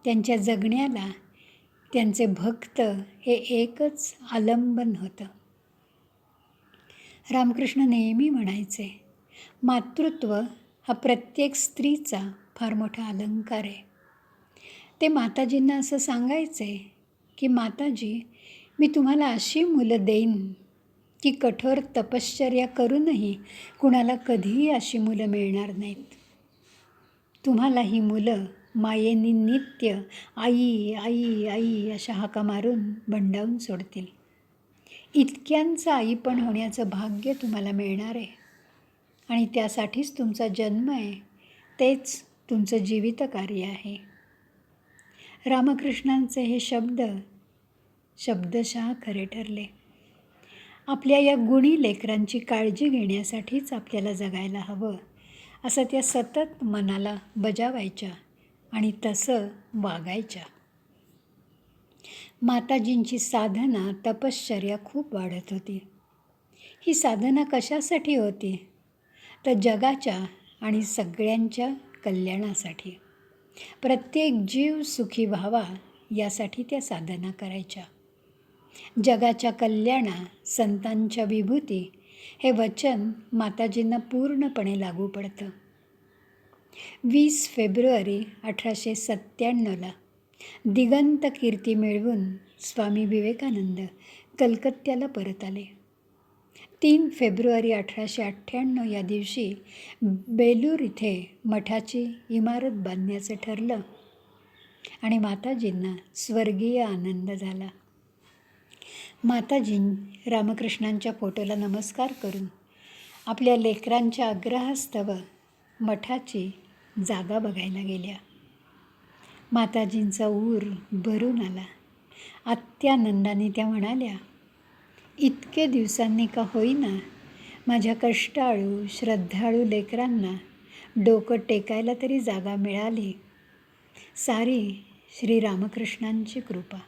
त्यांच्या जगण्याला त्यांचे भक्त हे एकच आलंबन होतं. रामकृष्ण नेहमी म्हणायचे, मातृत्व हा प्रत्येक स्त्रीचा फार मोठा अलंकार आहे. ते माताजींना असं सांगायचे की माताजी, मी तुम्हाला अशी मुलं देईन की कठोर तपश्चर्या करूनही कुणाला कधीही अशी मुलं मिळणार नाहीत. तुम्हाला ही मुलं मायेनी नित्य आई आई आई अशा हाका मारून बंडावून सोडतील. इतक्यांचं आईपण होण्याचं भाग्य तुम्हाला मिळणार आहे आणि त्यासाठीच तुमचा जन्म आहे. तेच तुमचं जीवित कार्य आहे. रामकृष्णांचे हे शब्द शब्दशः खरे ठरले. आपल्या या गुणी लेकरांची काळजी घेण्यासाठीच आपल्याला जगायला हवं असं त्या सतत मनाला बजावायच्या आणि तसं वागायच्या. माताजींची साधना, तपश्चर्या खूप वाढत होती. ही साधना कशासाठी होती? तर जगाच्या आणि सगळ्यांच्या कल्याणासाठी. प्रत्येक जीव सुखी व्हावा यासाठी त्या साधना करायच्या. जगाच्या कल्याणा, संतांच्या विभूती हे वचन माताजींना पूर्णपणे लागू पडतं. 20 फेब्रुवारी 1897 दिगंत कीर्ती मिळवून स्वामी विवेकानंद कलकत्त्याला परत आले. 3 फेब्रुवारी 1898 या दिवशी बेलूर इथे मठाची इमारत बांधण्याचं ठरलं आणि माताजींना स्वर्गीय आनंद झाला. माताजी रामकृष्णांच्या फोटोला नमस्कार करून आपल्या लेकरांच्या आग्रहास्तव मठाची जागा बघायला गेल्या. माताजींचा ऊर भरून आला. अत्यानंदाने त्या म्हणाल्या, इतके दिवसांनी का होईना माझ्या कष्टाळू, श्रद्धाळू लेकरांना डोकं टेकायला तरी जागा मिळाली. सारी श्री रामकृष्णांची कृपा.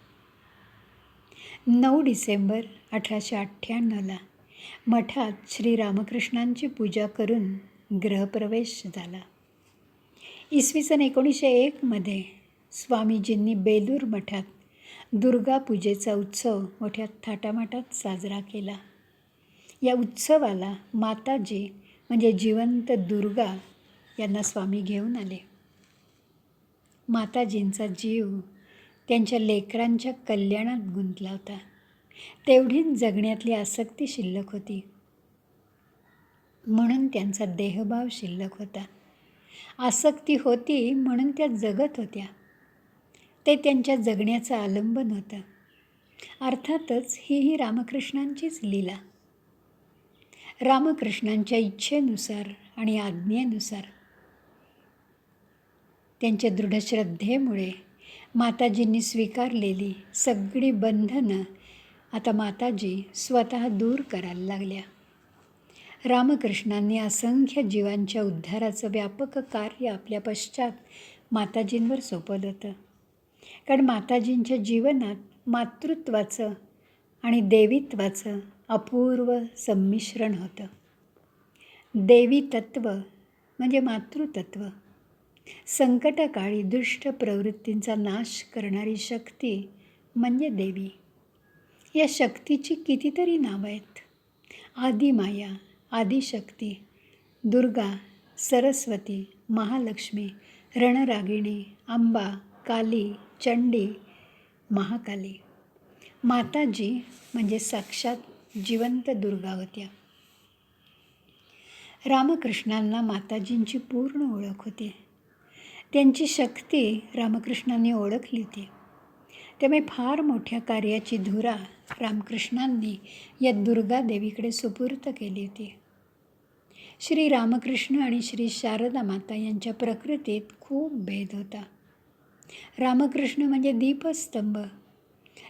9 डिसेंबर 1898 मठात श्री रामकृष्णांची पूजा करून गृहप्रवेश झाला. 1901 स्वामीजींनी बेलूर मठात दुर्गापूजेचा उत्सव मोठ्या थाटामाटात साजरा केला. या उत्सवाला माताजी म्हणजे जिवंत दुर्गा यांना स्वामी घेऊन आले. माताजींचा जीव त्यांच्या लेकरांच्या कल्याणात गुंतला होता. तेवढीच जगण्यातली आसक्ती शिल्लक होती, म्हणून त्यांचा देहभाव शिल्लक होता. आसक्ती होती म्हणून त्या जगत होत्या. ते त्यांच्या जगण्याचं आलंबन होतं. अर्थातच ही रामकृष्णांचीच लीला. रामकृष्णांच्या इच्छेनुसार आणि आज्ञेनुसार त्यांच्या दृढ श्रद्धेमुळे माताजींनी स्वीकारलेली सगळी बंधनं आता माताजी स्वतः दूर करायला लागल्या. रामकृष्णांनी असंख्य जीवांच्या उद्धाराचं व्यापक कार्य आपल्या पश्चात माताजींवर सोपवलं होतं. कारण माताजींच्या जीवनात मातृत्वाचं आणि देवीत्वाचं अपूर्व संमिश्रण होतं. देवी तत्व म्हणजे मातृतत्व, संकटकाळी दुष्ट प्रवृत्तींचा नाश करणारी शक्ती म्हणजे देवी. या शक्तीची कितीतरी नावं आहेत. आदिमाया, आदिशक्ती, दुर्गा, सरस्वती, महालक्ष्मी, रणरागिणी, अंबा, काली, चंडी, महाकाली. माताजी म्हणजे साक्षात जिवंत दुर्गा होत्या. रामकृष्णांना माताजींची पूर्ण ओळख होती. त्यांची शक्ती रामकृष्णांनी ओळखली होती. त्यामुळे फार मोठ्या कार्याची धुरा रामकृष्णांनी या दुर्गा देवीकडे सुपूर्त केली होती. श्री रामकृष्ण आणि श्री शारदा माता यांच्या प्रकृतीत खूप भेद होता. रामकृष्ण म्हणजे दीपस्तंभ.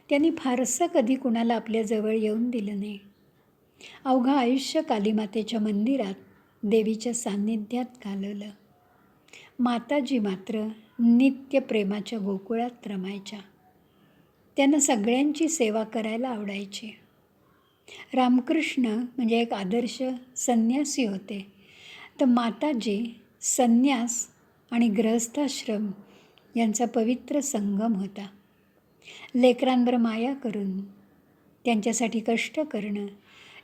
त्यांनी फारसं कधी कुणाला आपल्याजवळ येऊन दिलं नाही. अवघं आयुष्य कालीमातेच्या मंदिरात देवीच्या सान्निध्यात घालवलं. माताजी मात्र नित्य प्रेमाच्या गोकुळात रमायच्या. त्यांना सगळ्यांची सेवा करायला आवडायची. रामकृष्ण म्हणजे एक आदर्श संन्यासी होते, तर माताजी संन्यास आणि गृहस्थाश्रम यांचा पवित्र संगम होता. लेकरांवर माया करून त्यांच्यासाठी कष्ट करणं,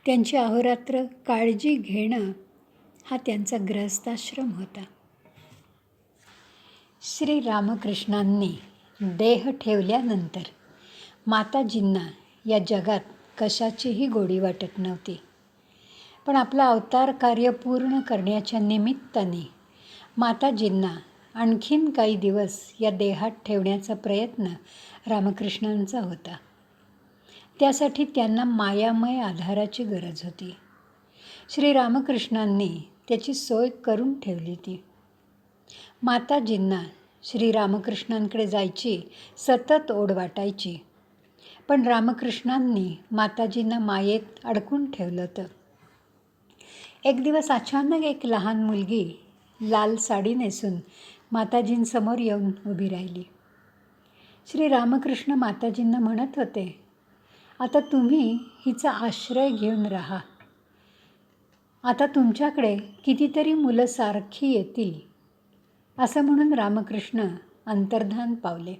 त्यांची अहोरात्र काळजी घेणं हा त्यांचा गृहस्थाश्रम होता. श्री रामकृष्णांनी देह ठेवल्यानंतर माताजींना या जगात कशाचीही गोडी वाटत नव्हती. पण आपलं अवतार कार्य पूर्ण करण्याच्या निमित्ताने माताजींना आणखीन काही दिवस या देहात ठेवण्याचा प्रयत्न रामकृष्णांचा होता. त्यासाठी त्यांना मायामय आधाराची गरज होती. श्री रामकृष्णांनी त्याची सोय करून ठेवली होती. माताजींना श्री रामकृष्णांकडे जायची सतत ओढ वाटायची, पण रामकृष्णांनी माताजींना मायेत अडकून ठेवलं होतं. एक दिवस अचानक एक लहान मुलगी लाल साडी नेसून माताजींसमोर येऊन उभी राहिली. श्री रामकृष्ण माताजींना म्हणत होते, आता तुम्ही हिचा आश्रय घेऊन राहा. आता तुमच्याकडे कितीतरी मुलं सारखी येतील. असं म्हणून रामकृष्ण अंतर्धान पावले.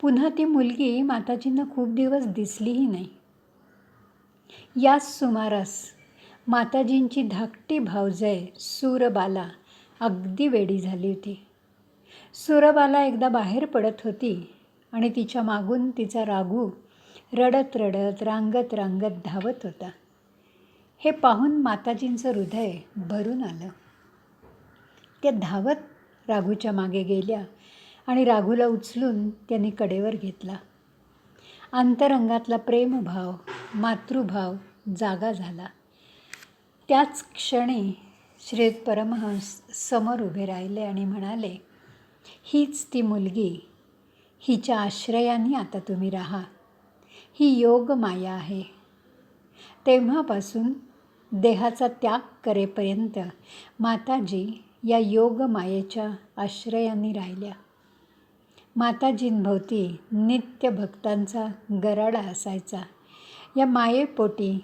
पुन्हा ती मुलगी माताजींना खूप दिवस दिसलीही नाही. याच सुमारास माताजींची धाकटी भावजय सूरबाला अगदी वेडी झाली होती. सूरबाला एकदा बाहेर पडत होती आणि तिच्या मागून तिचा राघू रडत रडत रांगत रांगत धावत होता. हे पाहून माताजींचं हृदय भरून आलं. त्या धावत राघूच्या मागे गेल्या आणि राघूला उचलून त्यांनी कडेवर घेतला. अंतरंगातला प्रेमभाव, मातृभाव जागा झाला. त्याच क्षणी श्री परमहंस समोर उभे राहिले आणि म्हणाले, हीच ती मुलगी, हिच्या आश्रयाने आता तुम्ही राहा. ही योग माया आहे. तेव्हापासून देहाचा त्याग करेपर्यंत माताजी या योग मायेच्या आश्रयाने राहिल्या. माताजींभोवती नित्य भक्तांचा गराडा असायचा. या मायेपोटी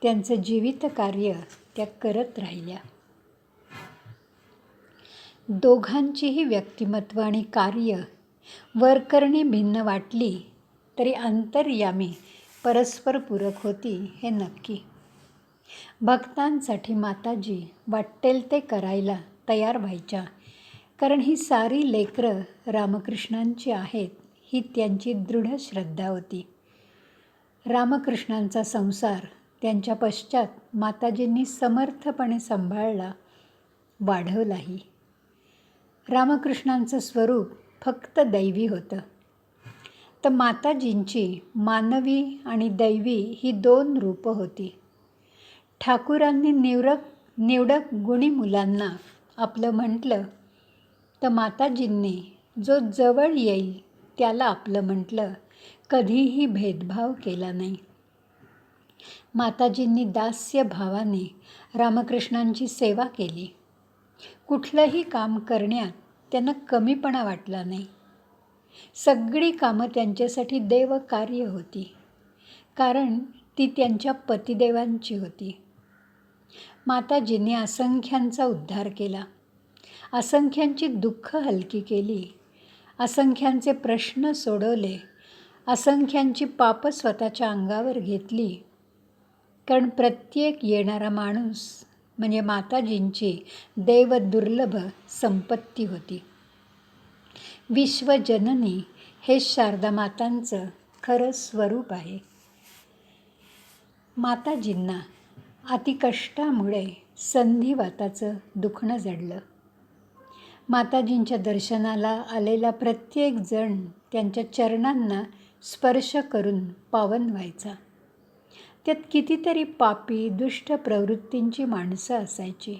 त्यांचं जीवित कार्य त्या करत राहिल्या. दोघांचीही व्यक्तिमत्व आणि कार्य वर करणे भिन्न वाटली तरी अंतर्यामी परस्पर पूरक होती हे नक्की. भक्तांसाठी माताजी वाटेल ते करायला तयार व्हायच्या, कारण ही सारी लेकरं रामकृष्णांची आहेत ही त्यांची दृढ श्रद्धा होती. रामकृष्णांचा संसार त्यांच्या पश्चात माताजींनी समर्थपणे सांभाळला, वाढवलाही. रामकृष्णांचं स्वरूप फक्त दैवी होतं, तर माताजींची मानवी आणि दैवी ही 2 रूपं होती. ठाकूरांनी निवडक गुणी मुलांना आपलं म्हटलं, तर माताजींनी जो जवळ येईल त्याला आपलं म्हटलं, कधीही भेदभाव केला नाही. माताजींनी दास्य भावाने रामकृष्णांची सेवा केली. कुठलंही काम करण्यात त्यांना कमीपणा वाटला नाही. सगळी कामं त्यांच्यासाठी देवकार्य होती, कारण ती त्यांच्या पतिदेवांची होती. माताजींनी असंख्यांचा उद्धार केला, असंख्यांची दुःख हलकी केली, असंख्यांचे प्रश्न सोडवले, असंख्यांची पापं स्वतःच्या अंगावर घेतली, कारण प्रत्येक येणारा माणूस म्हणजे माताजींची देवदुर्लभ संपत्ती होती. विश्वजननी हे शारदा मातांचं खरं स्वरूप आहे. माताजींना अतिकष्टामुळे संधिवाताचं दुखणं जडलं. माताजींच्या दर्शनाला आलेला प्रत्येक जण त्यांच्या चरणांना स्पर्श करून पावन व्हायचा. त्यात कितीतरी पापी दुष्ट प्रवृत्तींची माणसं असायची.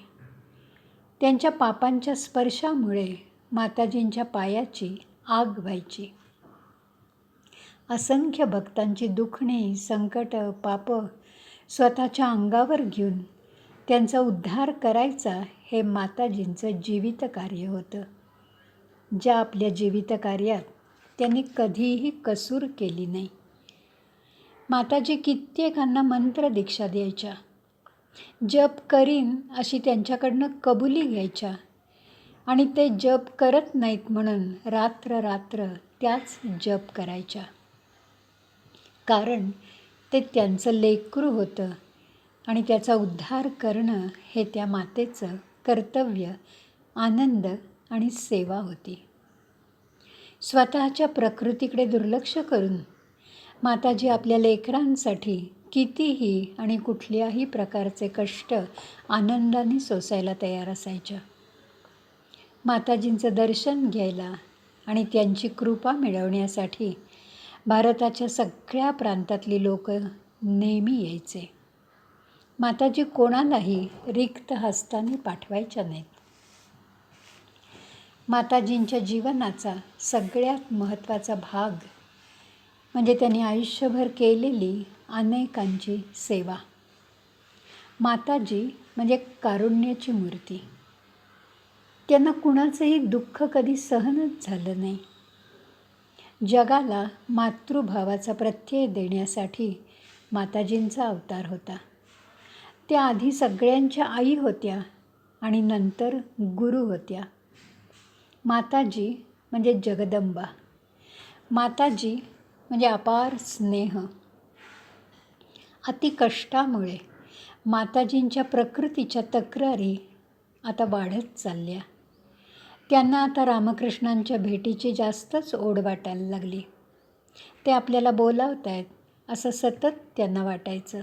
त्यांच्या पापांच्या स्पर्शामुळे माताजींच्या पायाची आग व्हायची. असंख्य भक्तांची दुखणी, संकट, पाप स्वतःच्या अंगावर घेऊन त्यांचा उद्धार करायचा हे माताजींचं जीवित कार्य होतं. ज्या आपल्या जीवित कार्यात त्यांनी कधीही कसूर केली नाही. माताजी कित्येकांना मंत्र दीक्षा द्यायच्या, जप करीन अशी त्यांच्याकडनं कबुली घ्यायच्या आणि ते जप करत नाहीत म्हणून रात्र त्याच जप करायच्या. कारण ते त्यांचं लेकरू होतं आणि त्याचा उद्धार करणं हे त्या मातेचं कर्तव्य, आनंद आणि सेवा होती. स्वतःच्या प्रकृतीकडे दुर्लक्ष करून माताजी आपल्या लेकरांसाठी कितीही आणि कुठल्याही प्रकारचे कष्ट आनंदाने सोसायला तयार असायच्या. माताजींचं दर्शन घ्यायला आणि त्यांची कृपा मिळवण्यासाठी भारताच्या सगळ्या प्रांतातली लोक नेहमी यायचे. माताजी कोणालाही रिक्त हस्ताने पाठवायच्या नाहीत. माताजींच्या जीवनाचा सगळ्यात महत्त्वाचा भाग म्हणजे त्यांनी आयुष्यभर केलेली अनेकांची सेवा. माताजी म्हणजे कारुण्याची मूर्ती. त्यांना कुणाचंही दुःख कधी सहनच झालं नाही. जगाला मातृभावाचा प्रत्यय देण्यासाठी माताजींचा अवतार होता. त्या आधी सगळ्यांच्या आई होत्या आणि नंतर गुरु होत्या. माताजी म्हणजे जगदंबा. माताजी म्हणजे अपार स्नेह. अतिकष्टामुळे माताजींच्या प्रकृतीच्या तक्रारी आता वाढत चालल्या. त्यांना आता रामकृष्णांच्या भेटीची जास्तच ओढ वाटायला लागली. ते आपल्याला बोलावत आहेत असं सतत त्यांना वाटायचं.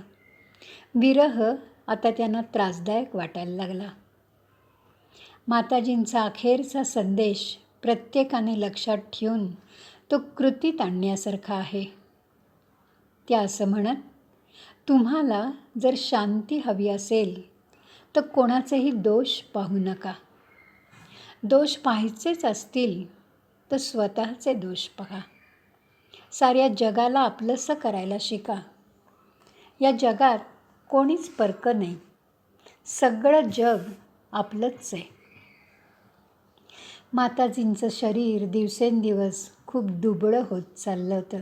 विरह आता त्यांना त्रासदायक वाटायला लागला. माताजींचा अखेरचा संदेश प्रत्येकाने लक्षात ठेवून तो कृतीत आणण्यासारखा आहे. त्या असं म्हणत, तुम्हाला जर शांती हवी असेल तर कोणाचेही दोष पाहू नका. दोष पाहायचेच असतील तर स्वतःचे दोष पहा. साऱ्या जगाला आपलंसं करायला शिका. या जगात कोणीच परकं नाही. सगळं जग आपलंच आहे. माताजींचं शरीर दिवसेंदिवस खूप दुबळं होत चाललं होतं.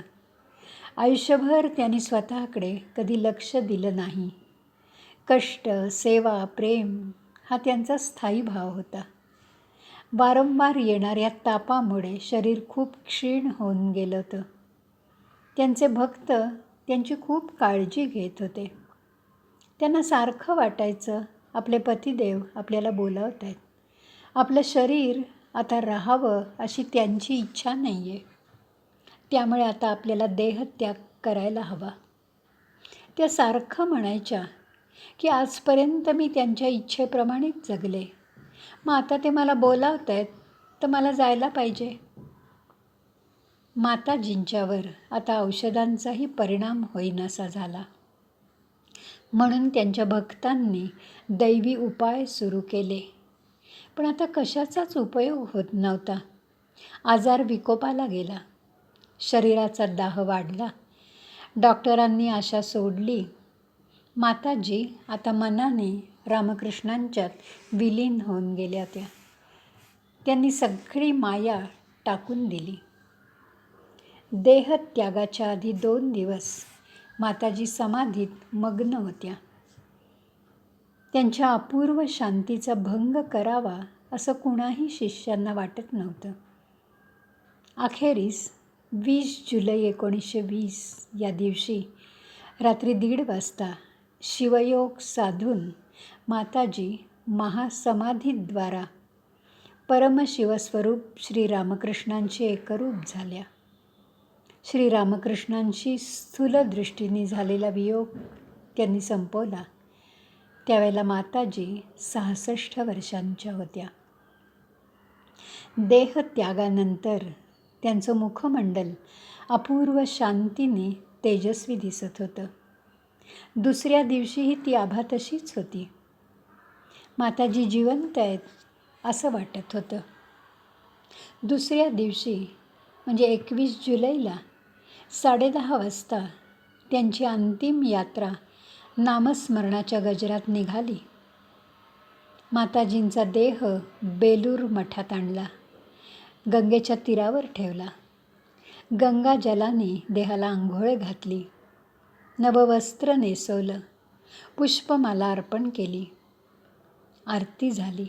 आयुष्यभर त्यांनी स्वतःकडे कधी लक्ष दिलं नाही. कष्ट, सेवा, प्रेम हा त्यांचा स्थायी भाव होता. वारंवार येणाऱ्या तापामुळे शरीर खूप क्षीण होऊन गेलं होतं. त्यांचे भक्त त्यांची खूप काळजी घेत होते. त्यांना सारखं वाटायचं आपले पतिदेव आपल्याला बोलावत आहेत. आपलं शरीर आता राहावं अशी त्यांची इच्छा नाही आहे. त्यामुळे आता आपल्याला देहत्याग करायला हवा. त्या सारखं म्हणायच्या की आजपर्यंत मी त्यांच्या इच्छेप्रमाणेच जगले. मग आता ते मला बोलावत आहेत तर मला जायला पाहिजे. माताजींच्यावर आता औषधांचाही परिणाम होईनासा झाला. म्हणून त्यांच्या भक्तांनी दैवी उपाय सुरू केले. पण आता कशाचाच उपयोग होत नव्हता. आजार विकोपाला गेला. शरीराचा दाह वाढला. डॉक्टरांनी आशा सोडली. माताजी आता मनाने रामकृष्णांच्यात विलीन होऊन गेल्या होत्या. त्यांनी सगळी माया टाकून दिली. देहत्यागाच्या आधी 2 दिवस माताजी समाधीत मग्न होत्या. त्यांच्या अपूर्व शांतीचा भंग करावा असं कुणाही शिष्यांना वाटत नव्हतं. अखेरीस 20 जुलै 1920 या दिवशी रात्री 1:30 वाजता शिवयोग साधून माताजी महासमाधीद्वारा परमशिवस्वरूप श्रीरामकृष्णांशी एकरूप झाल्या. श्रीरामकृष्णांशी स्थूल दृष्टीने झालेला वियोग त्यांनी संपवला. त्यावेळेला माताजी 66 वर्षांच्या होत्या. देहत्यागानंतर त्यांचं मुखमंडल अपूर्व शांतीने तेजस्वी दिसत होतं. दुसऱ्या दिवशीही ती आभा तशीच होती. माताजी जिवंत आहेत असं वाटत होतं. दुसऱ्या दिवशी म्हणजे 21 जुलैला 10:30 वाजता त्यांची अंतिम यात्रा नामस्मरणाच्या गजरात निघाली. माताजींचा देह बेलूर मठात आणला. गंगेच्या तीरावर ठेवला. गंगाजलाने देहाला आंघोळ घातली. नववस्त्र नेसवलं. पुष्पमाला अर्पण केली. आरती झाली.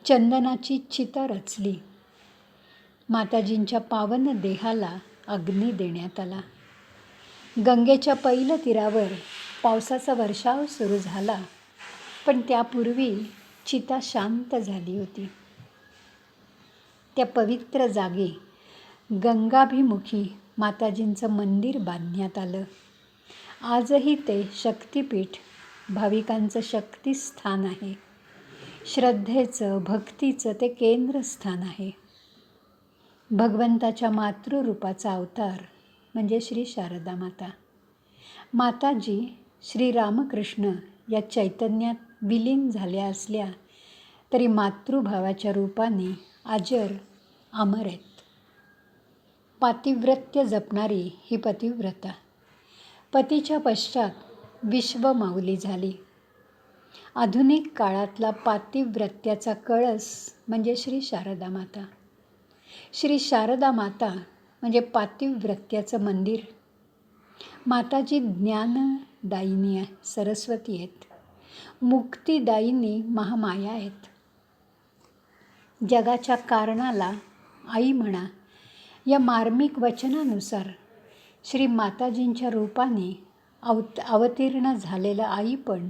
चंदनाची चिता रचली. माताजींच्या पावन देहाला अग्नी देण्यात आला. गंगेच्या पैल तीरावर पावसाचा वर्षाव सुरू झाला. पण त्यापूर्वी चिता शांत झाली होती. त्या पवित्र जागी गंगाभिमुखी माताजींचं मंदिर बांधण्यात आलं. आजही ते शक्तिपीठ, भाविकांचं शक्तिस्थान आहे. श्रद्धेचं, भक्तीचं ते केंद्रस्थान आहे. भगवंताच्या मातृरूपाचा अवतार म्हणजे श्री शारदा माता. माताजी श्रीरामकृष्ण या चैतन्यात विलीन झाल्या असल्या तरी मातृभावाच्या रूपाने अजर अमर आहेत. पातिव्रत्य जपणारी ही पतिव्रता पतीच्या पश्चात विश्वमाऊली झाली. आधुनिक काळातला पातिव्रत्याचा कळस म्हणजे श्री शारदा माता. श्री शारदा माता म्हणजे पातिव्रत्याचं मंदिर. माताजी ज्ञानदायिनी सरस्वती आहेत. मुक्तिदायिनी महामाया आहेत. जगाच्या कारणाला आई म्हणा या मार्मिक वचनानुसार श्री माताजींच्या रूपाने अवतीर्ण झालेलं आईपण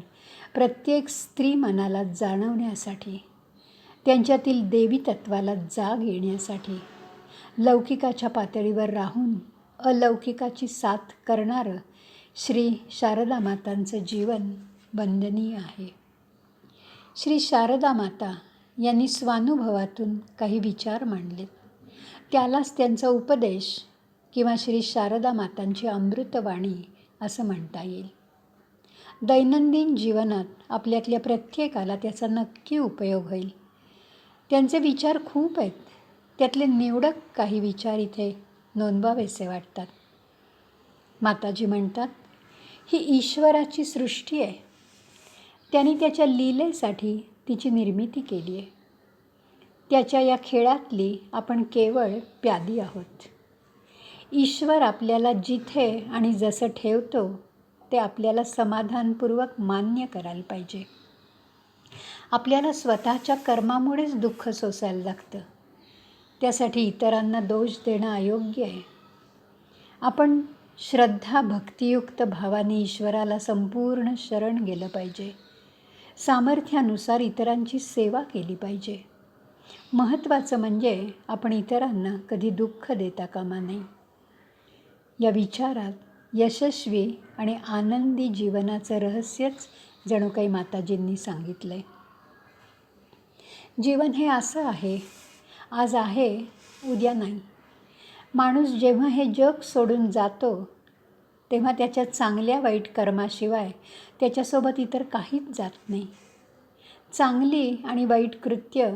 प्रत्येक स्त्री मनाला जाणवण्यासाठी, त्यांच्यातील देवी तत्वाला जाग येण्यासाठी, लौकिकाच्या पातळीवर राहून अलौकिकाची साथ करणारं श्री शारदा मातांचं जीवन वंदनीय आहे. श्री शारदा माता यांनी स्वानुभवातून काही विचार मांडलेत. त्यालाच त्यांचा उपदेश किंवा श्री शारदा मातांची अमृतवाणी असं म्हणता येईल. दैनंदिन जीवनात आपल्यातल्या प्रत्येकाला त्याचा नक्की उपयोग होईल. त्यांचे विचार खूप आहेत. त्यातले निवडक काही विचार इथे नोंदवावेसे वाटतात. माताजी म्हणतात, ही ईश्वराची सृष्टी आहे. त्यांनी त्याच्या लीलेसाठी तिची निर्मिती केली आहे. त्याच्या या खेळातली आपण केवळ प्यादी आहोत. ईश्वर आपल्याला जिथे आणि जसं ठेवतो ते आपल्याला समाधानपूर्वक मान्य करायला पाहिजे. आपल्याला स्वतःच्या कर्मामुळेच दुःख सोसायला लागतं. त्यासाठी इतरांना दोष देणं अयोग्य आहे. आपण श्रद्धा भक्तियुक्त भावाने ईश्वराला संपूर्ण शरण गेलं पाहिजे. सामर्थ्यानुसार इतरांची सेवा केली पाहिजे. महत्त्वाचं म्हणजे आपण इतरांना कधी दुःख देता कामा नये. या विचारात यशस्वी आणि आनंदी जीवनाचं रहस्यच जणू काही माताजींनी सांगितलं आहे. जीवन हे असं आहे, आज आहे, उद्या नाही. माणूस जेव्हा हे जग सोडून जातो तेव्हा त्याच्या चांगल्या वाईट कर्माशिवाय त्याच्यासोबत इतर काहीच जात नाही. चांगली आणि वाईट कृत्य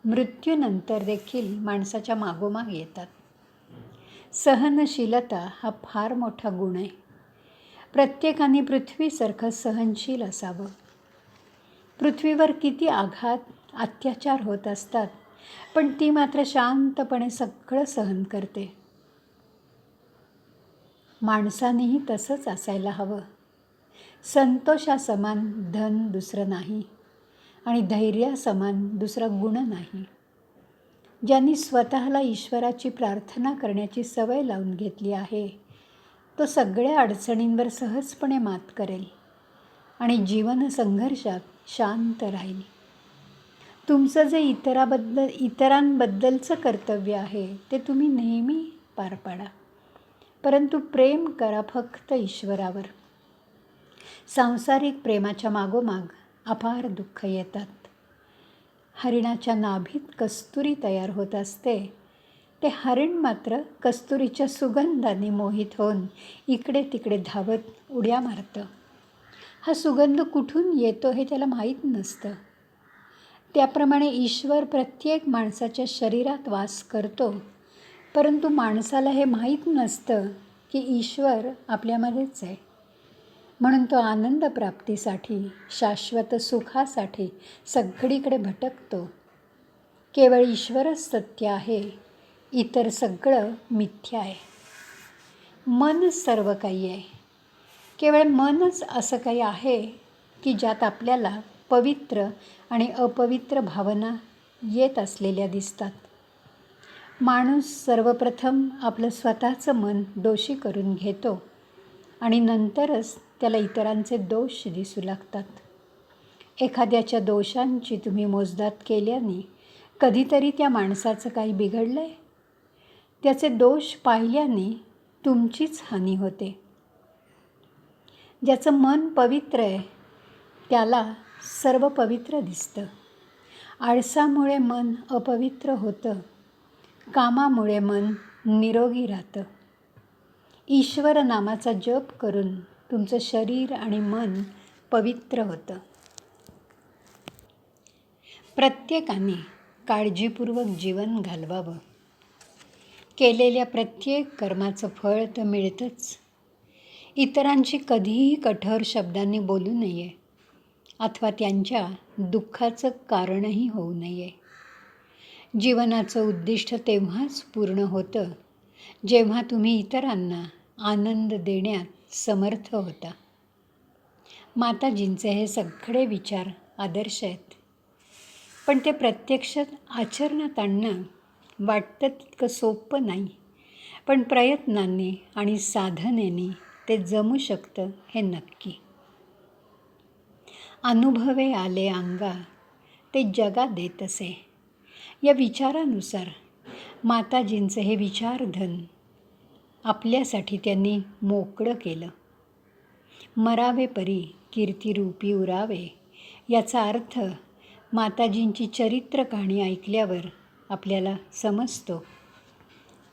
मृत्यूनंतर देखील माणसाच्या मागोमाग येतात. सहनशीलता हा फार मोठा गुण आहे. प्रत्येकाने पृथ्वीसारखं सहनशील असावं. पृथ्वीवर किती आघात, अत्याचार होत असतात, पण ती मात्र शांतपणे सगळं सहन करते. माणसानेही तसंच असायला हवं. संतोषासमान धन दुसरं नाही आणि धैर्यासमान दुसरा गुण नाही. ज्यांनी स्वतःला ईश्वराची प्रार्थना करण्याची सवय लावून घेतली आहे, तो सगळ्या अडचणींवर सहजपणे मात करेल आणि जीवन संघर्षात शांत राहील. तुमचं जे इतरांबद्दलचं कर्तव्य आहे ते तुम्ही नेहमी पार पाडा, परंतु प्रेम करा फक्त ईश्वरावर. सांसारिक प्रेमाच्या मागोमाग अपार दुःख येतात. हरिणाच्या नाभीत कस्तुरी तयार होत असते, ते हरिण मात्र कस्तुरीच्या सुगंधाने मोहित होऊन इकडे तिकडे धावत उड्या मारतं. हा सुगंध कुठून येतो हे त्याला माहीत नसतं. त्याप्रमाणे ईश्वर प्रत्येक माणसाच्या शरीरात वास करतो, परंतु माणसाला हे माहीत नसतं की ईश्वर आपल्यामध्येच आहे. म्हणून तो आनंद प्राप्तीसाठी, शाश्वत सुखासाठी सगळीकडे भटकतो. केवळ ईश्वरच सत्य आहे, इतर सगळं मिथ्या आहे. मन सर्व काही आहे. केवळ मनच असं काही आहे की ज्यात आपल्याला पवित्र आणि अपवित्र भावना येत असलेल्या दिसतात. माणूस सर्वप्रथम आपलं स्वतःचं मन दोषी करून घेतो आणि नंतरच त्याला इतरांचे दोष दिसू लागतात. एखाद्याच्या दोषांची तुम्ही मोजदाद केल्याने कधीतरी त्या माणसाचं काही बिघडलं आहे? त्याचे दोष पाहिल्याने तुमचीच हानी होते. ज्याचं मन पवित्र आहे त्याला सर्व पवित्र दिसतं. आळसामुळे मन अपवित्र होतं, कामामुळे मन निरोगी राहतं. ईश्वर नामाचा जप करून तुमचं शरीर आणि मन पवित्र होतं. प्रत्येकाने काळजीपूर्वक जीवन घालवावं. केलेल्या प्रत्येक कर्माचं फळ तर मिळतंच. इतरांशी कधीही कठोर शब्दांनी बोलू नये अथवा त्यांच्या दुःखाचं कारणही होऊ नये. जीवनाचं उद्दिष्ट तेव्हाच पूर्ण होतं जेव्हा तुम्ही इतरांना आनंद देण्यात समर्थ होता. माताजींचे हे सगळे विचार आदर्श आहेत, पण ते प्रत्यक्षात आचरणात आणणं वाटतं तितकं सोपं नाही. पण प्रयत्नांनी आणि साधनेने ते जमू शकतं हे नक्की. अनुभवे आले अंगा ते जगा देत असे. या विचारानुसार माताजींचे हे विचारधन आपल्यासाठी त्यांनी मोकळं केलं. मरावे परी कीर्तिरूपी उरावे, याचा अर्थ माताजींची चरित्र कहाणी ऐकल्यावर आपल्याला समजतो.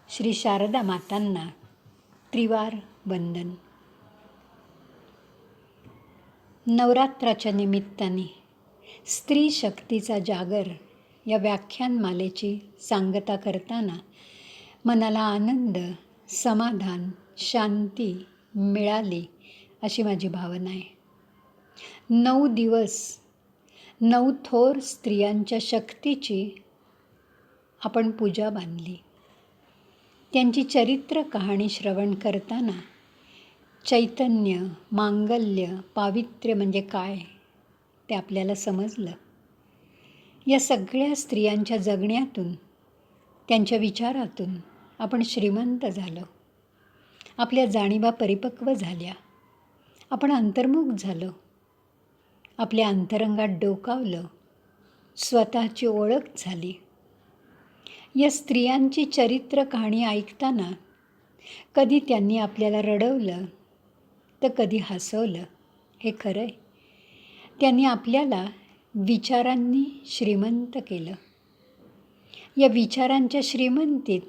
श्री शारदा मातांना त्रिवार वंदन. नवरात्राच्या निमित्ताने स्त्री शक्तीचा जागर या व्याख्यानमालेची सांगता करताना मनाला आनंद, समाधान, शांती मिळाली अशी माझी भावना आहे. 9 दिवस 9 थोर स्त्रियांच्या शक्तीची आपण पूजा बांधली. त्यांची चरित्र कहाणी श्रवण करताना चैतन्य, मांगल्य, पावित्र्य म्हणजे काय ते आपल्याला समजलं. या सगळ्या स्त्रियांच्या जगण्यातून, त्यांच्या विचारातून आपण श्रीमंत झालो. आपल्या जाणीवा परिपक्व झाल्या. आपण अंतर्मुख झालो. आपल्या अंतरंगात डोकावलं. स्वतःची ओळख झाली. या स्त्रियांची चरित्र कहाणी ऐकताना कधी त्यांनी आपल्याला रडवलं तर कधी हसवलं. हे खरं आहे. त्यांनी आपल्याला विचारांनी श्रीमंत केलं. या विचारांच्या श्रीमंतीत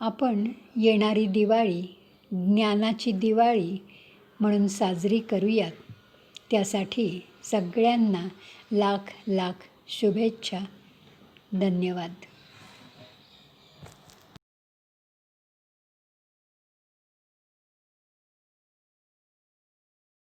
आपण येणारी दिवाळी ज्ञानाची दिवाळी म्हणून साजरी करूयात. त्यासाठी सगळ्यांना लाख लाख शुभेच्छा. धन्यवाद.